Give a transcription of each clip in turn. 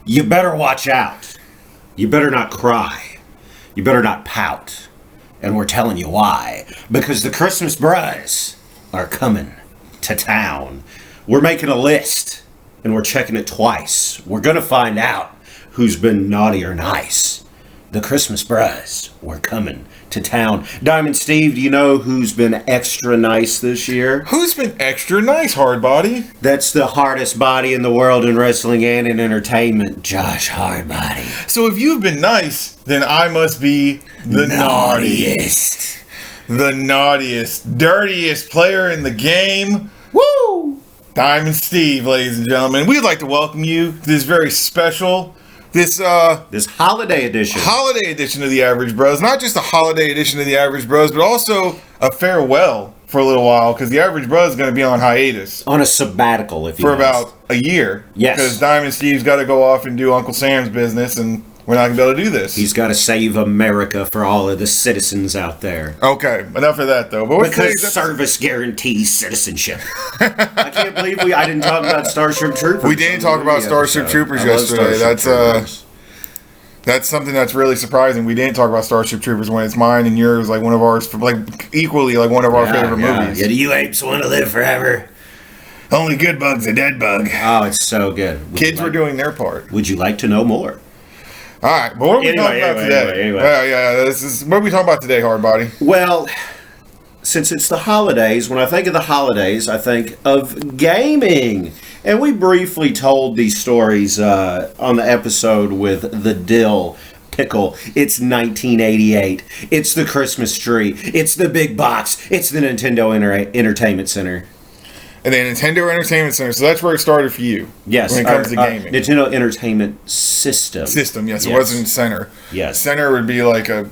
You better watch out. You better not cry. You better not pout. And we're telling you why. Because the Christmas bros are coming to town. We're making a list, and we're checking it twice. We're going to find out who's been naughty or nice. The Christmas bros, we're coming to town. Diamond Steve, do you know who's been extra nice this year? Who's been extra nice, Hardbody? That's the hardest body in the world in wrestling and in entertainment, Josh Hardbody. So if you've been nice, then I must be the naughtiest. The naughtiest, dirtiest player in the game. Woo! Diamond Steve, ladies and gentlemen. We'd like to welcome you to this very special, this holiday edition. Holiday edition of the Average Bros. Not just a holiday edition of the Average Bros, but also a farewell for a little while, because the Average Bros is going to be on hiatus. On a sabbatical, if you for about a year. Yes. Because Diamond Steve's got to go off and do Uncle Sam's business, and we're not going to be able to do this. He's got to save America for all of the citizens out there. Okay, enough of that, though. But because service guarantee citizenship. I can't believe I didn't talk about Starship Troopers. We didn't talk about Starship Troopers yesterday. That's something that's really surprising. We didn't talk about Starship Troopers when it's mine and yours, like one of ours, like equally like one of our favorite movies. Yeah, do you apes want to live forever? Only good bug's a dead bug. Oh, it's so good. Kids were doing their part. Would you like to know more? All right, but what are we talking about today? What are we talking about today, Hardbody? Well, since it's the holidays, when I think of the holidays, I think of gaming. And we briefly told these stories on the episode with the dill pickle. It's 1988. It's the Christmas tree. It's the big box. It's the Nintendo Entertainment Center. And the Nintendo Entertainment Center. So that's where it started for you. Yes. When it comes to gaming. Nintendo Entertainment System. Yes. It wasn't Center. Yes. Center would be like a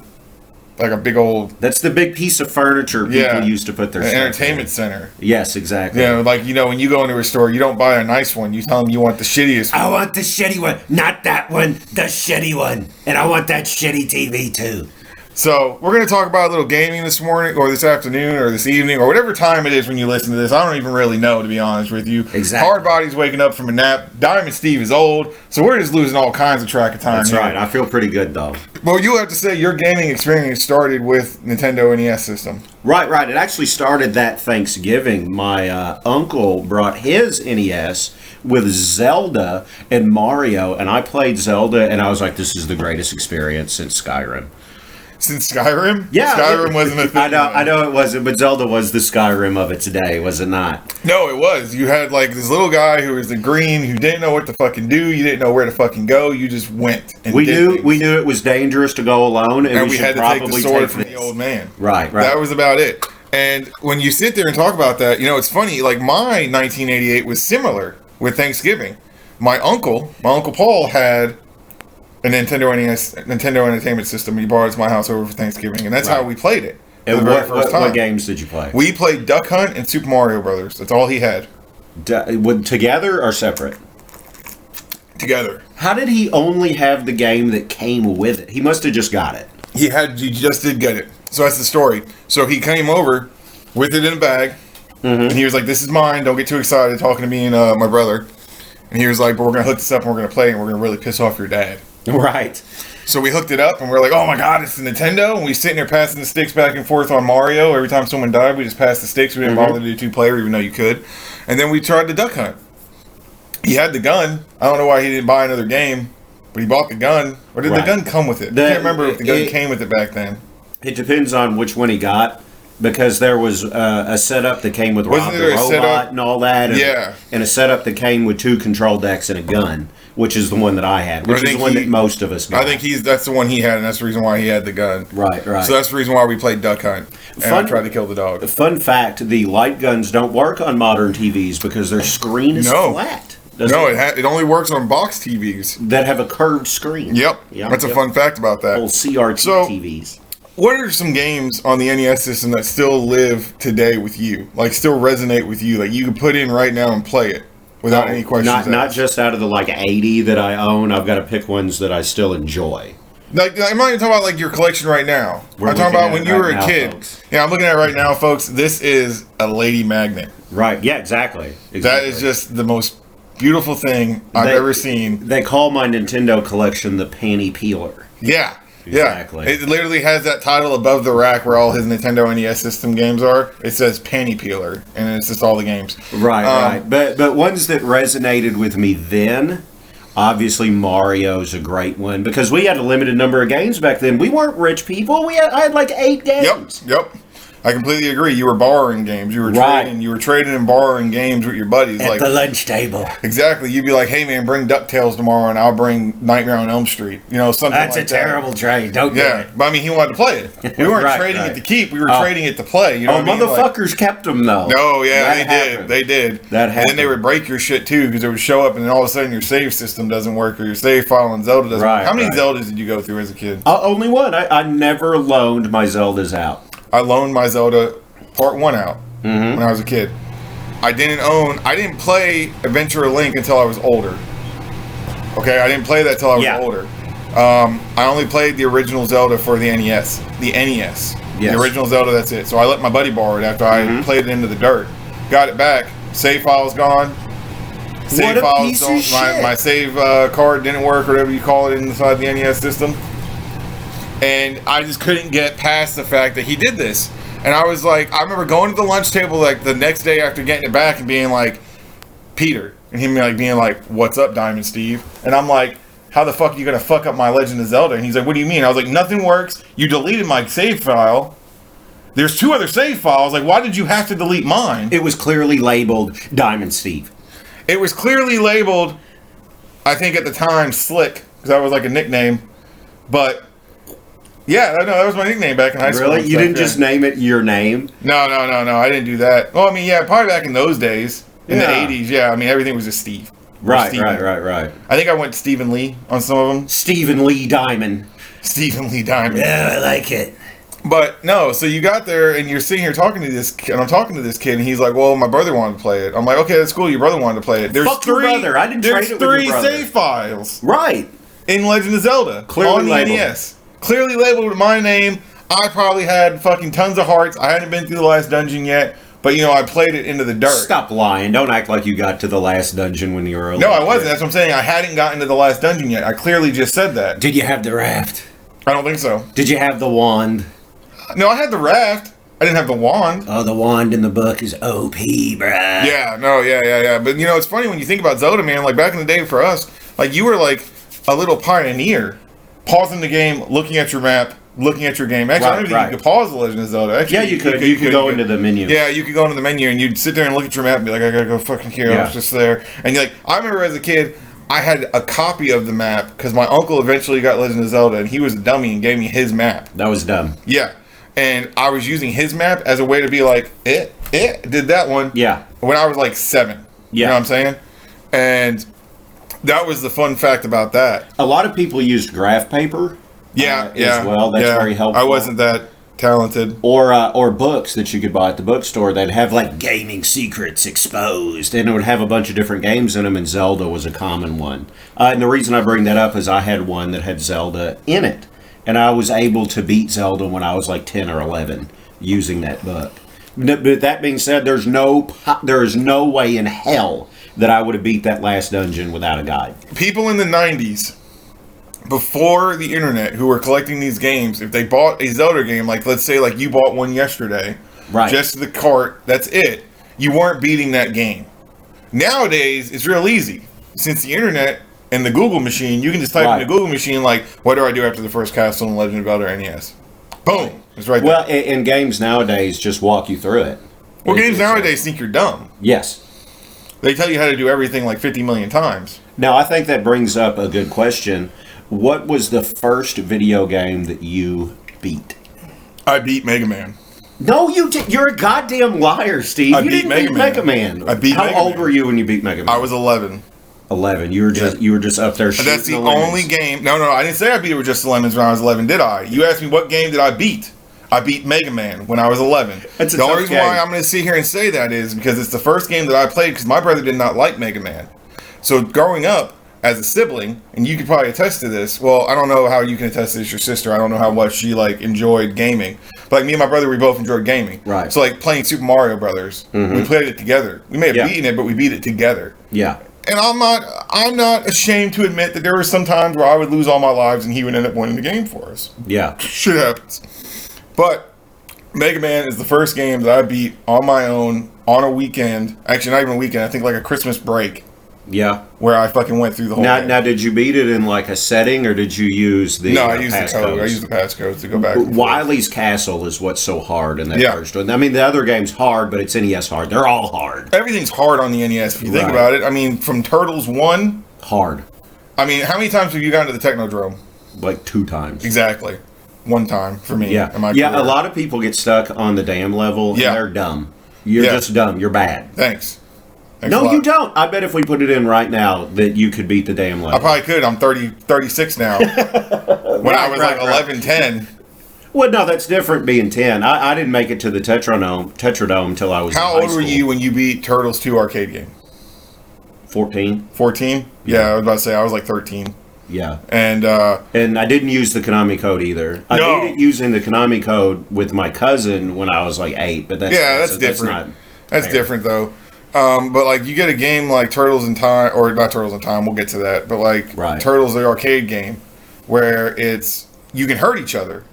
big old... That's the big piece of furniture people used to put their stuff entertainment in. Center. Yes, exactly. Yeah, like, when you go into a store, you don't buy a nice one. You tell them you want the shittiest one. I want the shitty one. Not that one. The shitty one. And I want that shitty TV, too. So, we're going to talk about a little gaming this morning, or this afternoon, or this evening, or whatever time it is when you listen to this. I don't even really know, to be honest with you. Exactly. Hardbody's waking up from a nap. Diamond Steve is old, so we're just losing all kinds of track of time. That's right. I feel pretty good, though. Well, you have to say your gaming experience started with Nintendo NES system. Right. It actually started that Thanksgiving. My uncle brought his NES with Zelda and Mario, and I played Zelda, and I was like, this is the greatest experience since Skyrim. Since Skyrim? Yeah. Skyrim wasn't a thing. I know it wasn't, but Zelda was the Skyrim of its day, was it not? No, it was. You had like this little guy who was the green, who didn't know what to fucking do. You didn't know where to fucking go. You just went and we knew it was dangerous to go alone, and we had to take the sword from the old man. Right. That was about it. And when you sit there and talk about that, it's funny. Like my 1988 was similar with Thanksgiving. My uncle Paul had a Nintendo NES, Nintendo Entertainment System. He brought it to my house over for Thanksgiving, and that's how we played it. And what games did you play? We played Duck Hunt and Super Mario Brothers. That's all he had. Together or separate? Together. How did he only have the game that came with it? He must have just got it. He just did get it. So that's the story. So he came over with it in a bag, and he was like, "This is mine. Don't get too excited," talking to me and my brother. And he was like, "But we're gonna hook this up and we're gonna play it and we're gonna really piss off your dad." Right. So we hooked it up and we're like, oh my god, it's the Nintendo. And we sitting there passing the sticks back and forth on Mario. Every time someone died, we just passed the sticks. We didn't bother to do 2-player, even though you could. And then we tried the Duck Hunt. He had the gun. I don't know why he didn't buy another game, but he bought the gun. Or did the gun come with it? I can't remember if the gun came with it back then. It depends on which one he got. Because there was a setup that came with Rob the Robot and all that. And a setup that came with 2 control decks and a gun, which is the one that I had, which is the one that most of us got. I think that's the one he had, and that's the reason why he had the gun. Right. So that's the reason why we played Duck Hunt, and I tried to kill the dog. Fun fact, the light guns don't work on modern TVs because their screen is flat. It only works on box TVs. That have a curved screen. Yep. That's a fun fact about that. Old CRT TVs. What are some games on the NES system that still live today with you? Like, still resonate with you? Like, you can put in right now and play it without any questions Not just out of the, 80 that I own. I've got to pick ones that I still enjoy. Like, I'm not even talking about, your collection right now. I'm talking about when you were a kid. Folks. Yeah, I'm looking at it right now, folks. This is a lady magnet. Right. Yeah, exactly. That is just the most beautiful thing I've ever seen. They call my Nintendo collection the panty peeler. Yeah. Exactly. Yeah, it literally has that title above the rack where all his Nintendo NES system games are. It says Panty Peeler, and it's just all the games. Right. But ones that resonated with me then, obviously Mario's a great one, because we had a limited number of games back then. We weren't rich people. I had like 8 games. Yep. I completely agree. You were borrowing games. You were trading. You were trading and borrowing games with your buddies at the lunch table. Exactly. You'd be like, "Hey man, bring DuckTales tomorrow, and I'll bring Nightmare on Elm Street." You know, something. That's like that. Terrible trade. Don't do it. But I mean, he wanted to play it. We weren't trading it to keep. We were trading it to play. You know what I mean? Motherfuckers kept them though. No, yeah, they did. That happened. And then they would break your shit too, because it would show up, and then all of a sudden your save system doesn't work, or your save file in Zelda doesn't work. How many Zeldas did you go through as a kid? Only one. I never loaned my Zeldas out. I loaned my Zelda Part 1 out when I was a kid. I didn't play Adventure of Link until I was older. Okay, I didn't play that till I was older. I only played the original Zelda for the NES. The NES. Yes. The original Zelda, that's it. So I let my buddy borrow it after I played it into the dirt. Got it back. Save file's gone. Save files don't. My save card didn't work, or whatever you call it inside the NES system. And I just couldn't get past the fact that he did this. And I was like, I remember going to the lunch table like the next day after getting it back and being like, Peter. And him like being like, "What's up, Diamond Steve?" And I'm like, "How the fuck are you going to fuck up my Legend of Zelda?" And he's like, "What do you mean?" I was like, "Nothing works. You deleted my save file. There's 2 other save files. Like, why did you have to delete mine?" It was clearly labeled Diamond Steve. It was clearly labeled, I think at the time, Slick, because that was like a nickname. But... yeah, no, that was my nickname back in high school. Really? You didn't just name it your name? No, I didn't do that. Well, I mean, yeah, probably back in those days, in the 80s, yeah. I mean, everything was just Steve. Right. I think I went Stephen Lee on some of them. Stephen Lee Diamond. Stephen Lee Diamond. Yeah, I like it. But, no, so you got there, and you're sitting here talking to this kid, and I'm talking to this kid, and he's like, "Well, my brother wanted to play it." I'm like, "Okay, that's cool, your brother wanted to play it." Fuck your brother. I didn't trade it with your brother. There's 3 save files. Right. In Legend of Zelda. Clearly on the labeled. NES. Clearly labeled with my name. I probably had fucking tons of hearts. I hadn't been through the last dungeon yet, but you know, I played it into the dirt. Stop lying. Don't act like you got to the last dungeon when you were a No, I wasn't. That's what I'm saying. I hadn't gotten to the last dungeon yet. I clearly just said that. Did you have the raft? I don't think so. Did you have the wand? No, I had the raft. I didn't have the wand. Oh, the wand in the book is OP, bruh. Yeah. But you know, it's funny when you think about Zelda, man. Like back in the day for us, like you were like a little pioneer, pausing the game, looking at your map, looking at your game. Actually, I don't even think you could pause the Legend of Zelda. Actually, yeah, you could. You could go into the menu. Yeah, you could go into the menu and you'd sit there and look at your map and be like, "I gotta go fucking here." I was just there, and you're like, I remember as a kid, I had a copy of the map because my uncle eventually got Legend of Zelda, and he was a dummy and gave me his map. That was dumb. Yeah. And I was using his map as a way to be like, did that one. Yeah. When I was like 7. Yeah. You know what I'm saying? And that was the fun fact about that. A lot of people used graph paper. As well. That's very helpful. I wasn't that talented. Or books that you could buy at the bookstore that'd have like gaming secrets exposed, and it would have a bunch of different games in them, and Zelda was a common one. And the reason I bring that up is I had one that had Zelda in it. And I was able to beat Zelda when I was like 10 or 11 using that book. But that being said, there is no way in hell that I would have beat that last dungeon without a guide. People in the 90s, before the internet, who were collecting these games, if they bought a Zelda game, like let's say like you bought one yesterday, right, just the cart, that's it. You weren't beating that game. Nowadays, it's real easy. Since the internet and the Google machine, you can just type in the Google machine, like, what do I do after the first castle in Legend of Zelda NES? Boom. It's right there. Well, and games nowadays just walk you through it. Well, games nowadays think you're dumb. Yes. They tell you how to do everything like 50 million times. Now, I think that brings up a good question. What was the first video game that you beat? I beat Mega Man. No, you're a goddamn liar, Steve. You didn't beat Mega Man. I beat Mega Man. How old were you when you beat Mega Man? I was 11. 11. You were just up there shooting. That's the only game. No, I didn't say I beat it with just the lemons when I was 11, did I? You asked me what game did I beat? I beat Mega Man when I was 11. That's the only reason why I'm going to sit here and say that is because it's the first game that I played because my brother did not like Mega Man. So growing up as a sibling, and you could probably attest to this. Well, I don't know how you can attest to this. Your sister, I don't know how much she like enjoyed gaming. But like me and my brother, we both enjoyed gaming. Right. So like playing Super Mario Brothers, we played it together. We may have beaten it, but we beat it together. Yeah. And I'm not ashamed to admit that there were some times where I would lose all my lives and he would end up winning the game for us. Yeah. Shit happens. But Mega Man is the first game that I beat on my own on a weekend. Actually, not even a weekend. I think like a Christmas break. Yeah. Where I fucking went through the whole game. Now, did you beat it in like a setting, or did you use the No, I used the code. passcodes? I used the passcodes to go back. Wily's Castle is what's so hard in that Yeah. first one. I mean, the other game's hard, but it's NES hard. They're all hard. Everything's hard on the NES if you think Right. about it. I mean, from Turtles 1. Hard. I mean, how many times have you gone to the Technodrome? Like 2 times. Exactly. One time for me. Yeah. In my Yeah, career. a lot of people get stuck on the dam level, Yeah. and they're dumb. You're Yeah. just dumb. You're bad. Thanks a No, lot. you don't. I bet if we put it in right now that you could beat the damn level. I probably could. I'm 36 now. When I was like 11, 10. Well, no, that's different being 10. I didn't make it to the Tetradome until I was How in high old were school. you when you beat Turtles 2 arcade game? 14. 14? Yeah, I was about to say I was like 13. Yeah. And And I didn't use the Konami code either. I No. did it using the Konami code with my cousin when I was like 8, but that's that's different. not That's fair. different though. But like you get a game like Turtles in Time, or not Turtles in Time, we'll get to that. But like Right. Turtles the arcade game, where you can hurt each other.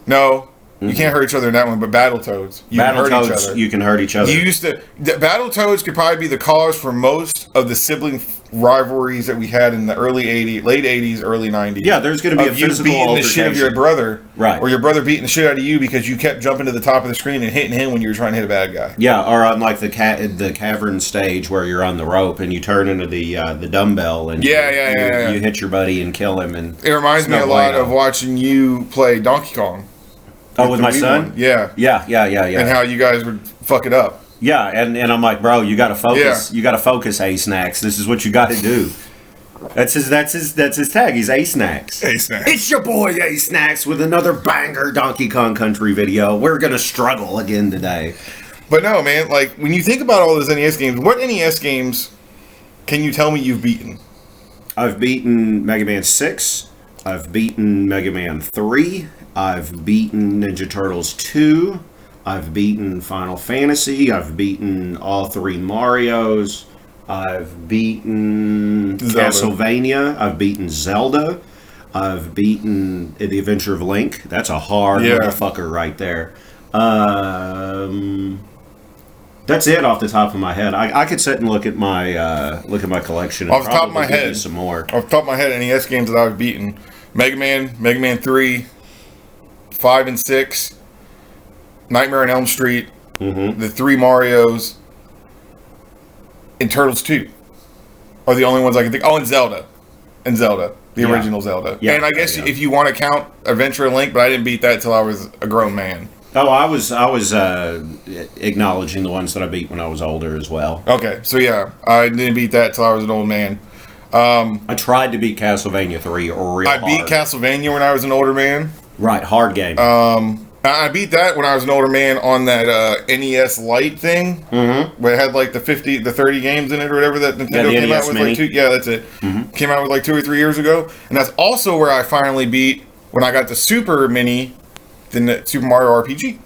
No, you can't hurt each other in that one. But Battletoads, you can hurt each other. you can hurt each other. You used to. Battletoads could probably be the cause for most of the sibling rivalries that we had in the late 80s, early 90s. Yeah, there's going to be a Of you physical beating the shit of your altercation. brother, Right. Or your brother beating the shit out of you because you kept jumping to the top of the screen and hitting him when you were trying to hit a bad guy. Yeah, or on like the cavern stage where you're on the rope and you turn into the dumbbell and Yeah. you hit your buddy and kill him. And It reminds me a Snow lot White. of watching you play Donkey Kong. Oh, with the my Wii son? one. Yeah. Yeah. And how you guys would fuck it up. Yeah, and I'm like, bro, you got to focus. Yeah. You got to focus, A Snacks. This is what you got to do. That's his tag. He's A Snacks. Hey, Snacks. It's your boy A Snacks with another banger Donkey Kong Country video. We're gonna struggle again today. But no, man, like, when you think about all those NES games, what NES games can you tell me you've beaten? I've beaten Mega Man 6. I've beaten Mega Man 3. I've beaten Ninja Turtles 2. I've beaten Final Fantasy. I've beaten all 3 Marios. I've beaten Zelda. Castlevania. I've beaten Zelda. I've beaten The Adventure of Link. That's a hard Yeah. motherfucker right there. That's it off the top of my head. I could sit and look at my collection. And Off the top of my probably give you head. some more. Off the top of my head, NES games that I've beaten: Mega Man 3, 5 and 6, Nightmare on Elm Street, the 3 Marios, and Turtles 2 are the only ones I can think. Oh, and Zelda, the Yeah. original Zelda. Yeah, And I guess yeah. if you want to count Adventure of Link, but I didn't beat that till I was a grown man. Oh, I was acknowledging the ones that I beat when I was older as well. Okay, so yeah, I didn't beat that till I was an old man. I tried to beat Castlevania 3 real I hard. beat Castlevania when I was an older man. Right, hard game. I beat that when I was an older man on that NES Lite thing, where it had like the 30 games in it or whatever that Nintendo the came NES out with. Mini. Like 2, yeah, that's it. Came out with like 2 or 3 years ago, and that's also where I finally beat when I got the Super Mini, the Super Mario RPG.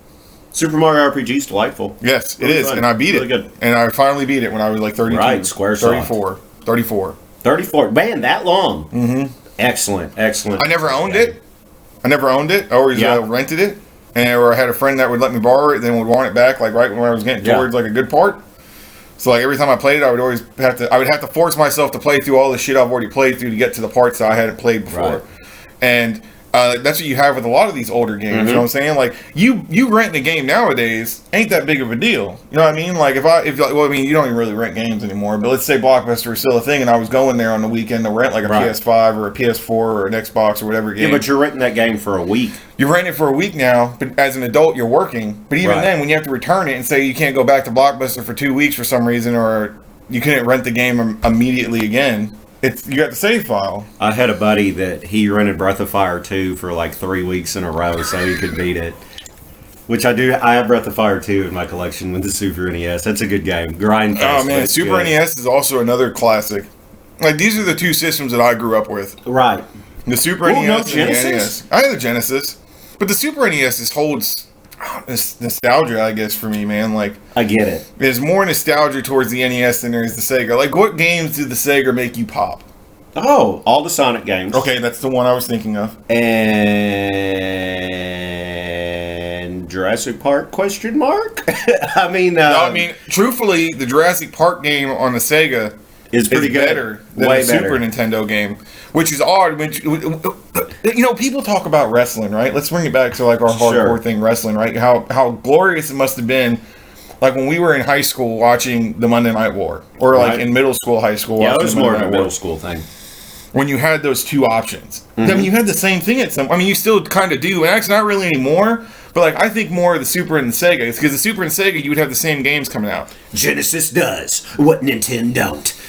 Super Mario RPG is delightful. Yes, Really it is, fun. and I beat Really it, good. and I finally beat it when I was like 32, Right, Squaresoft. 34. 34. Man, that long. Mm-hmm. Excellent. I never owned it. I always Yeah. rented it, or I had a friend that would let me borrow it, then would want it back like right when I was getting Yeah. towards like a good part. So like every time I played it, I would have to force myself to play through all the shit I've already played through to get to the parts that I hadn't played before. Right. And that's what you have with a lot of these older games. You know what I'm saying? Like you renting a game nowadays ain't that big of a deal. You know what I mean? Like you don't even really rent games anymore. But let's say Blockbuster is still a thing, and I was going there on the weekend to rent like a Right. PS5 or a PS4 or an Xbox or whatever game. Yeah, but you're renting that game for a week. You're renting it for a week now, but as an adult, you're working. But even Right. then, when you have to return it and say you can't go back to Blockbuster for 2 weeks for some reason, or you couldn't rent the game immediately again, you got the save file. I had a buddy that he rented Breath of Fire 2 for like 3 weeks in a row so he could beat it. Which I do. I have Breath of Fire 2 in my collection with the Super NES. That's a good game. Grind fast. Oh man, but Super good. NES is also another classic. Like these are the 2 systems that I grew up with: Right. the Super Well, NES no and the Genesis? NES. I had the Genesis, but the Super NES holds nostalgia, I guess, for me, man. Like, I get it. there's more nostalgia towards the NES than there is the Sega. Like, what games did the Sega make you pop? Oh, all the Sonic games. Okay, that's the one I was thinking of. And Jurassic Park, question mark? I mean, truthfully, the Jurassic Park game on the Sega is pretty good. Better than Way the better. Super Nintendo game, which is odd. People talk about wrestling, right? Let's bring it back to like our hardcore thing, wrestling, right? How glorious it must have been, like when we were in high school watching the Monday Night War, or like in middle school, high school. Yeah, it was more of a Monday Night War. middle school thing. When you had those two options. I mean, you had the same thing at some... I mean, you still kind of do, and actually not really anymore, but like I think more of the Super and the Sega. It's because the Super and Sega, you would have the same games coming out. Genesis does what Nintendo don't.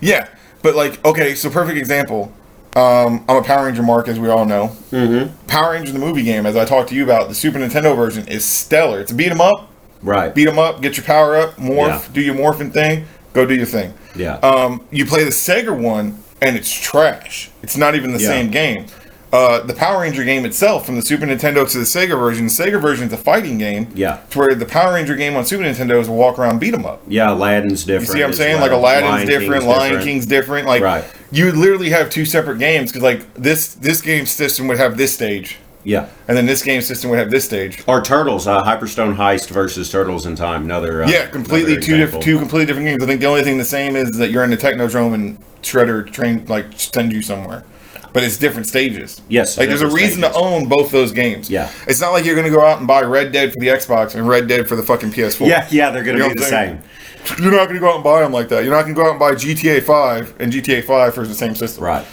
Yeah, but like, okay, so perfect example. I'm a Power Ranger mark, as we all know. Mm-hmm. Power Ranger, the movie game, as I talked to you about, the Super Nintendo version is stellar. It's a beat 'em up. Right. Beat 'em up, get your power up, morph, do your morphing thing, go do your thing. Yeah. You play the Sega one, and it's trash. It's not even the same game. The Power Ranger game itself, from the Super Nintendo to the Sega version is a fighting game. Yeah. To where the Power Ranger game on Super Nintendo is a walk around beat 'em up. Yeah, Aladdin's different. You see what I'm saying? Well. Like Aladdin's different, Lion King's different. Like you would literally have two separate games because like this game system would have this stage. Yeah. And then this game system would have this stage. Or Turtles, Hyperstone Heist versus Turtles in Time. Another completely two completely different games. I think the only thing the same is that you're in the Technodrome and Shredder send you somewhere. But it's different stages. Yes. Like there's a reason to own both those games. Yeah. It's not like you're going to go out and buy Red Dead for the Xbox and Red Dead for the fucking PS4. Yeah, they're going to be the same. You're not going to go out and buy them like that. You're not going to go out and buy GTA 5 and GTA 5 for the same system. Right.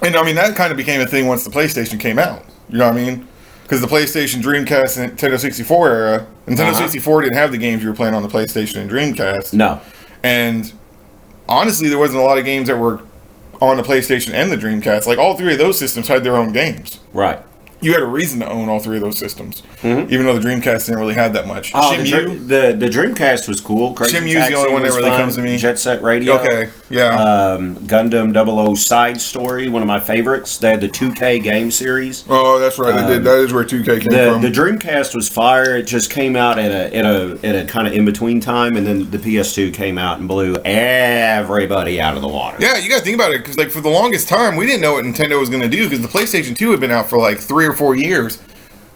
And I mean, that kind of became a thing once the PlayStation came out. You know what I mean? Because the PlayStation, Dreamcast, and Nintendo 64 era, Nintendo 64 didn't have the games you were playing on the PlayStation and Dreamcast. No. And honestly, there wasn't a lot of games that were on the PlayStation and the Dreamcast. Like, all three of those systems had their own games. Right. You had a reason to own all three of those systems, even though the Dreamcast didn't really have that much. Oh, the Dreamcast was cool. Shenmue's the only one that really comes to me. Jet Set Radio. Okay, yeah. Gundam 00 Side Story, one of my favorites. They had the 2K game series. Oh, that's right. They did. That is where 2K came from. The Dreamcast was fire. It just came out at a kind of in between time, and then the PS2 came out and blew everybody out of the water. Yeah, you got to think about it because, like, for the longest time, we didn't know what Nintendo was going to do because the PlayStation 2 had been out for like 3 or 4 years.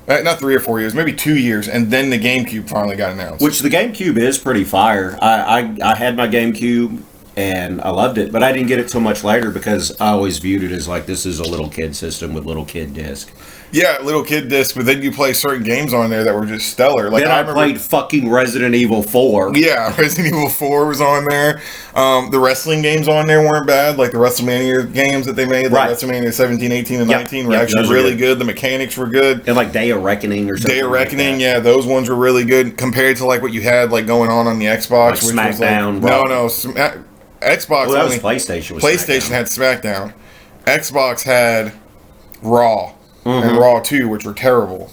Not 3 or 4 years, maybe 2 years, and then the GameCube finally got announced. Which the GameCube is pretty fire. I had my GameCube and I loved it, but I didn't get it till much later because I always viewed it as like this is a little kid system with little kid disc. Yeah, little kid disc, but then you play certain games on there that were just stellar. Like then I played fucking Resident Evil 4. Yeah, Resident Evil 4 was on there. The wrestling games on there weren't bad, like the WrestleMania games that they made, like WrestleMania 17, 18, and 19 were actually really good. The mechanics were good. And like Day of Reckoning or something. Day of Reckoning, yeah, those ones were really good compared to like what you had like going on the Xbox. Like which SmackDown. Was like, Xbox. Well, that was PlayStation. PlayStation had SmackDown. Xbox had Raw. And Raw 2, which were terrible.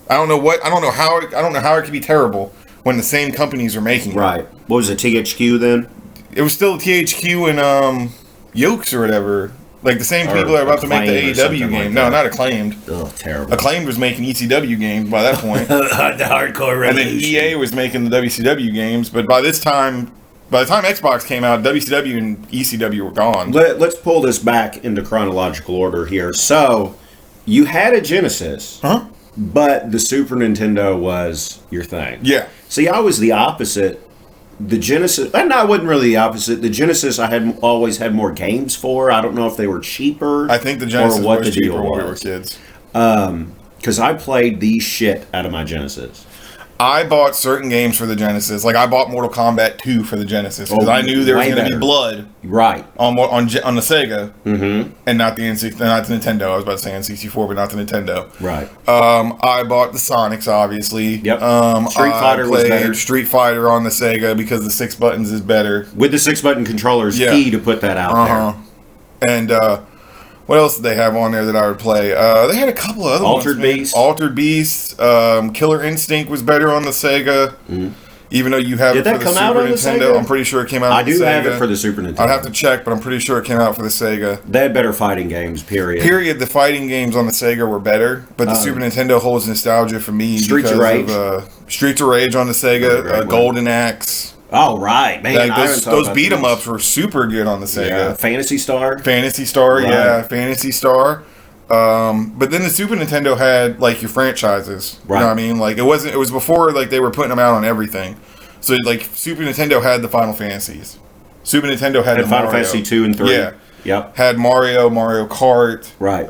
I don't know how it could be terrible when the same companies are making it. Right. What was it, THQ then? It was still THQ and Yokes or whatever. Like the same people that are about to make the AEW game. Like no, not Acclaimed. Oh, terrible. Acclaimed was making ECW games by that point. The hardcore revolution. And then EA was making the WCW games, but by the time Xbox came out, WCW and ECW were gone. Let's pull this back into chronological order here. So, you had a Genesis, but the Super Nintendo was your thing. Yeah. See, I was the opposite. The Genesis, and I wasn't really the opposite. The Genesis, I had always had more games for. I don't know if they were cheaper. I think the Genesis or what was the cheaper deal when we were was. kids. Because I played the shit out of my Genesis. I bought certain games for the Genesis. Like, I bought Mortal Kombat 2 for the Genesis because I knew there was going to be blood. Right. On the Sega. And not the Nintendo. I was about to say N64, but not the Nintendo. Right. I bought the Sonics, obviously. Yep. Street Fighter was better. Street Fighter on the Sega because the 6 buttons is better. With the 6-button controllers, key to put that out there. And, what else did they have on there that I would play? They had a couple of other Altered Beast. Altered Beast. Killer Instinct was better on the Sega. Even though you have Did it for that the come Super out on the Nintendo, Sega? I'm pretty sure it came out. I on the do have Sega. it for the Super Nintendo. I'd have to check, but I'm pretty sure it came out for the Sega. They had better fighting games. Period. The fighting games on the Sega were better, but the Super Nintendo holds nostalgia for me. Streets of Rage. Streets of Rage on the Sega, Golden Axe. Oh right, man! Those beat 'em ups were super good on the Sega. Yeah. Phantasy Star. Right. Yeah, Phantasy Star. But then the Super Nintendo had like your franchises. Right. You know what I mean? Like it was before like they were putting them out on everything. So like Super Nintendo had the Final Fantasies. Super Nintendo had the Final Mario. Fantasy 2 and 3. Yeah. Yep. Had Mario Kart. Right.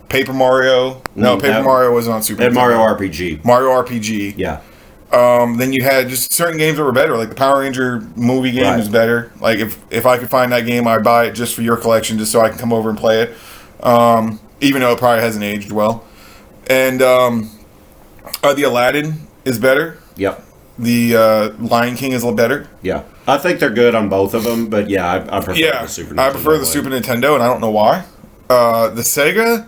Paper Mario. No, Paper Mario wasn't on Super Had Nintendo. Mario RPG. Mario RPG. Yeah. Then you had just certain games that were better. Like the Power Ranger movie game was better. Like if I could find that game, I'd buy it just for your collection, just so I can come over and play it. Even though it probably hasn't aged well. And the Aladdin is better. Yep. The Lion King is a little better. Yeah. I think they're good on both of them, but yeah, I prefer the Super Nintendo. I prefer the Super Nintendo, and I don't know why. The Sega,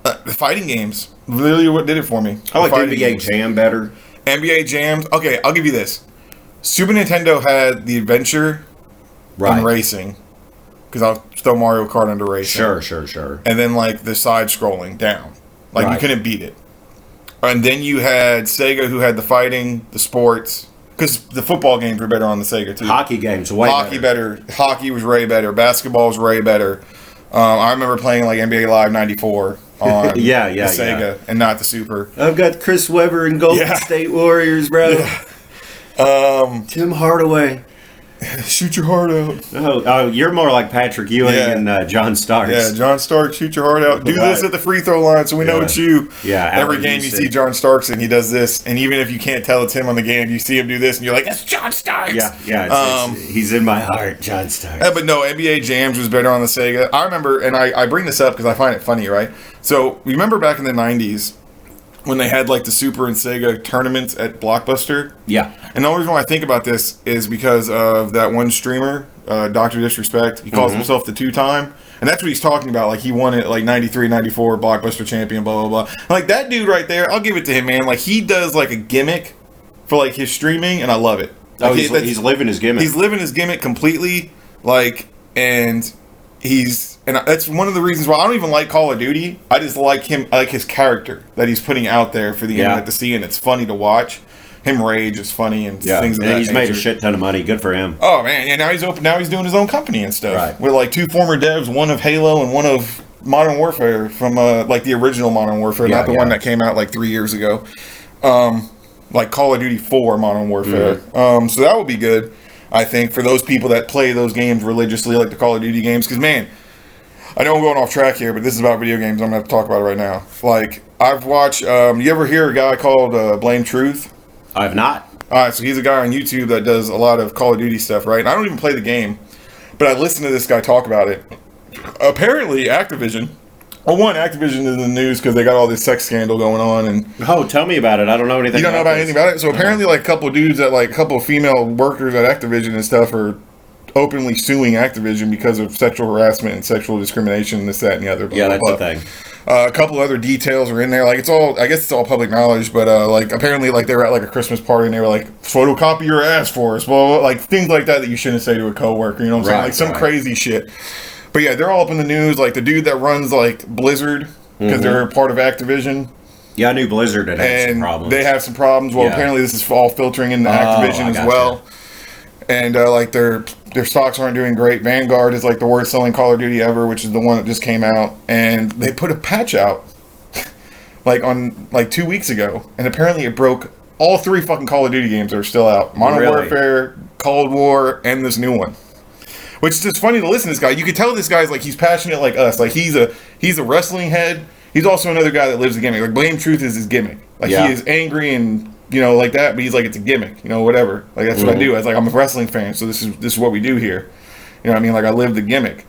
the fighting games, literally what did it for me. I like NBA Jam better. NBA Jams. Okay, I'll give you this. Super Nintendo had the adventure and racing. Because I'll throw Mario Kart under racing. Sure. And then like the side scrolling down. Like you couldn't beat it. And then you had Sega, who had the fighting, the sports. Because the football games were better on the Sega too. Hockey games way better. Hockey was way better. Basketball was way better. I remember playing like NBA Live 94 on the Sega and not the Super. I've got Chris Webber and Golden State Warriors, bro. Yeah. Tim Hardaway. Shoot your heart out. Oh, you're more like Patrick Ewing and John Starks. Yeah, John Starks, shoot your heart out. Do this at the free throw line so we know it's you. Yeah. Every game you see John Starks and he does this, and even if you can't tell it's him on the game, you see him do this, and you're like, that's John Starks. Yeah. He's in my heart, John Starks. But no, NBA Jams was better on the Sega. I remember, and I bring this up because I find it funny, right? So remember back in the 90s when they had like the Super and Sega tournaments at Blockbuster? Yeah. And the only reason why I think about this is because of that one streamer, Dr. Disrespect. He calls himself the two-time. And that's what he's talking about. Like, he won it, like, 93, 94, Blockbuster champion, blah, blah, blah. Like, that dude right there, I'll give it to him, man. Like, he does, like, a gimmick for, like, his streaming, and I love it. Like, he's living his gimmick. He's living his gimmick completely. Like, and that's one of the reasons why I don't even like Call of Duty. I just like him. I like his character that he's putting out there for the internet to see, and it's funny to watch. Him rage is funny and things of that he's made a shit ton of money. Good for him. Oh man, and now he's open. Now he's doing his own company and stuff. Right. With like two former devs, one of Halo and one of Modern Warfare from like the original Modern Warfare, not the one that came out like 3 years ago. Like Call of Duty 4 Modern Warfare. So that would be good, I think, for those people that play those games religiously, like the Call of Duty games. Because man, I know I'm going off track here, but this is about video games. I'm gonna have to talk about it right now. Like I've watched. You ever hear a guy called Blame Truth? I have not. Alright, so he's a guy on YouTube that does a lot of Call of Duty stuff, right? And I don't even play the game, but I listen to this guy talk about it. Apparently, Activision is in the news because they got all this sex scandal going on. And tell me about it. I don't know anything. You don't know about anything about it? So apparently, like a couple of dudes a couple of female workers at Activision and stuff are openly suing Activision because of sexual harassment and sexual discrimination and this, that, and the other. Blah, that's the thing. A couple other details are in there. Like I guess it's all public knowledge, but like apparently like they were at like a Christmas party and they were like, photocopy your ass for us. Well, like things like that you shouldn't say to a coworker. You know what I'm saying? Like some crazy shit. But yeah, they're all up in the news. Like the dude that runs like Blizzard, because they're part of Activision. Yeah, I knew Blizzard had some problems. They have some problems. Well, apparently this is all filtering into Activision as well. And like their stocks aren't doing great. Vanguard is like the worst selling Call of Duty ever, which is the one that just came out. And they put a patch out on 2 weeks ago, and apparently it broke all 3 fucking Call of Duty games that are still out: Modern Warfare, Cold War, and this new one. Which is just funny to listen to this guy. You can tell this guy's like he's passionate like us. Like he's a wrestling head. He's also another guy that lives the gimmick. Like Blame Truth is his gimmick. Like he is angry and like that, but he's like, it's a gimmick, whatever. Like that's what I do. I was like, I'm a wrestling fan, so this is what we do here. You know what I mean? Like I live the gimmick.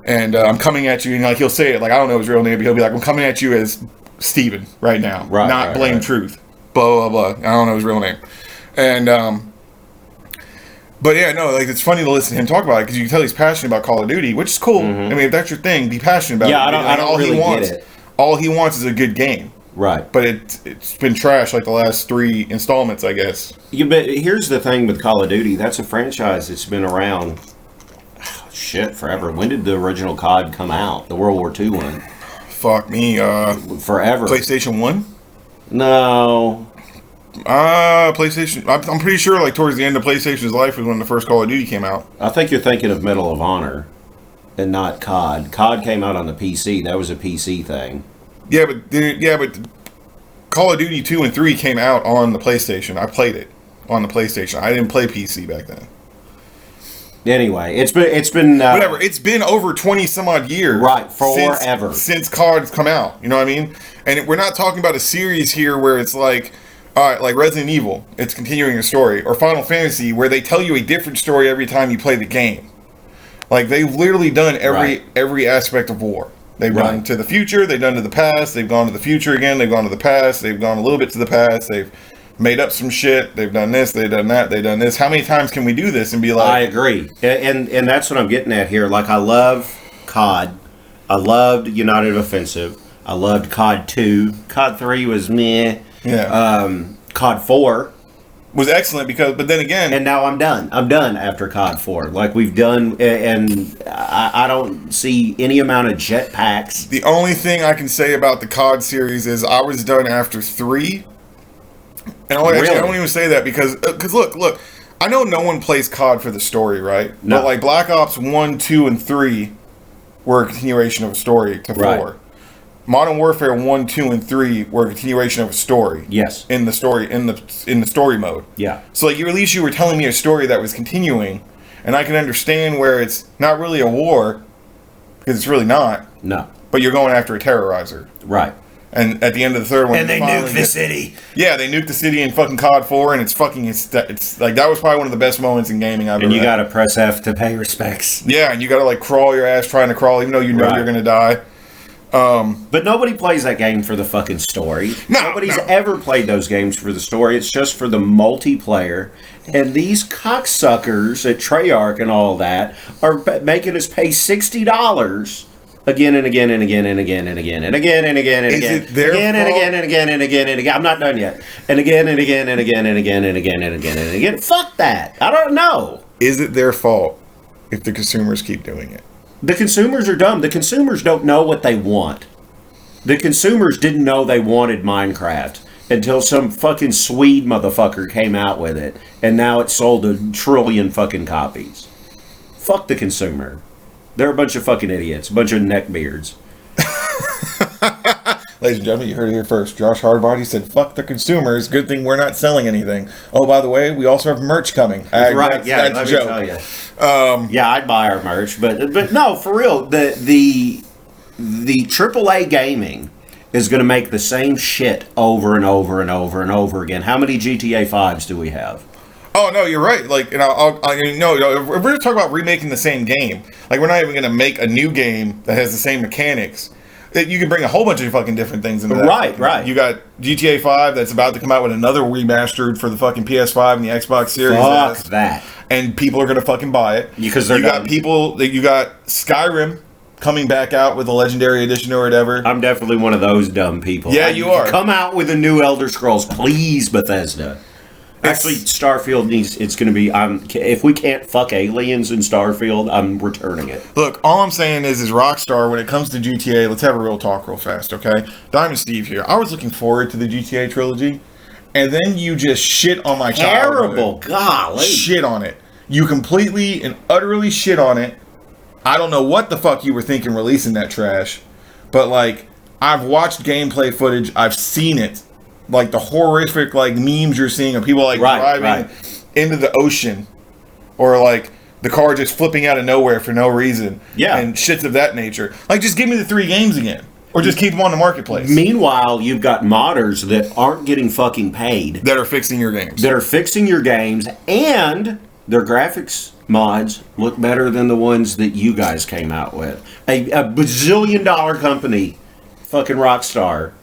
And I'm coming at you, and like he'll say it, like I don't know his real name, but he'll be like, I'm coming at you as Steven right now. Not Blame Truth. Blah blah blah. I don't know his real name. And but yeah, no, like it's funny to listen to him talk about it because you can tell he's passionate about Call of Duty, which is cool. I mean, if that's your thing, be passionate about it. I don't really get it. All he wants is a good game. Right. But it's been trash like the last 3 installments, I guess. But here's the thing with Call of Duty. That's a franchise that's been around, forever. When did the original COD come out? The World War II one? Fuck me. Forever. PlayStation 1? No. PlayStation. I'm pretty sure like towards the end of PlayStation's life was when the first Call of Duty came out. I think you're thinking of Medal of Honor and not COD. COD came out on the PC. That was a PC thing. Yeah, but Call of Duty 2 and 3 came out on the PlayStation. I played it on the PlayStation. I didn't play PC back then. Anyway, it's been whatever. It's been over 20 some odd years, right? Forever since COD's come out. You know what I mean? And we're not talking about a series here where it's like, all right, like Resident Evil, it's continuing a story, or Final Fantasy, where they tell you a different story every time you play the game. Like they've literally done every aspect of war. They've gone to the future, they've done to the past, they've gone to the future again, they've gone to the past, they've gone a little bit to the past, they've made up some shit, they've done this, they've done that, they've done this. How many times can we do this and be like... I agree. And that's what I'm getting at here. Like, I love COD. I loved United Offensive. I loved COD 2. COD 3 was meh. Yeah. COD 4 was excellent but then again... And now I'm done. I'm done after COD 4. Like, we've done... And I don't see any amount of jetpacks. The only thing I can say about the COD series is I was done after 3... And I don't even say that because look, I know no one plays COD for the story, right? No. But like Black Ops 1, 2, and 3 were a continuation of a story to 4. Right. Modern Warfare 1, 2, and 3 were a continuation of a story. Yes. In the story mode. Yeah. So like at least you were telling me a story that was continuing, and I can understand where it's not really a war because it's really not. No. But you're going after a terrorizer. Right. And at the end of the third one, and they nuked the city. Yeah, they nuked the city in fucking COD 4, and it's like that was probably one of the best moments in gaming I've ever had. And you got to press F to pay respects. Yeah, and you got to like crawl your ass trying to crawl, even though you know you're gonna die. But nobody plays that game for the fucking story. Nobody's ever played those games for the story. It's just for the multiplayer. And these cocksuckers at Treyarch and all that are making us pay $60. Again and again and again and again and again and again and again and again. Is it their again and fault? again and again and again and again. I'm not done yet. And again and again and again and again and again and again and again. Fuck that. I don't know. Is it their fault if the consumers keep doing it? The consumers are dumb. The consumers don't know what they want. The consumers didn't know they wanted Minecraft until some fucking Swede motherfucker came out with it. And now it's sold 1 trillion fucking copies. Fuck the consumer. They're a bunch of fucking idiots. A bunch of neckbeards. Ladies and gentlemen, you heard it here first. Josh Hardbody said, fuck the consumers. Good thing we're not selling anything. Oh, by the way, we also have merch coming. Right, yeah, let me tell you. Yeah, I'd buy our merch. But no, for real, the AAA gaming is going to make the same shit over and over and over and over again. How many GTA 5s do we have? Oh no, you're right. Like, and if we're talking about remaking the same game, like we're not even going to make a new game that has the same mechanics. You can bring a whole bunch of fucking different things into that. Right. You got GTA 5 that's about to come out with another remastered for the fucking PS5 and the Xbox Series Fuck S. that. And people are going to fucking buy it because you got Skyrim coming back out with a Legendary Edition or whatever. I'm definitely one of those dumb people. Yeah, you are. Come out with a new Elder Scrolls, please, Bethesda. Actually, Starfield needs. It's going to be. If we can't fuck aliens in Starfield, I'm returning it. Look, all I'm saying is Rockstar. When it comes to GTA, let's have a real talk, real fast, okay? Diamond Steve here. I was looking forward to the GTA trilogy, and then you just shit on my terrible. childhood. Golly, shit on it. You completely and utterly shit on it. I don't know what the fuck you were thinking releasing that trash, but like I've watched gameplay footage. I've seen it. Like the horrific like memes you're seeing of people like driving into the ocean, or like the car just flipping out of nowhere for no reason, and shits of that nature. Like, just give me the 3 games again, or just keep them on the marketplace. Meanwhile, you've got modders that aren't getting fucking paid, that are fixing your games, and their graphics mods look better than the ones that you guys came out with. A bazillion-dollar company, fucking Rockstar,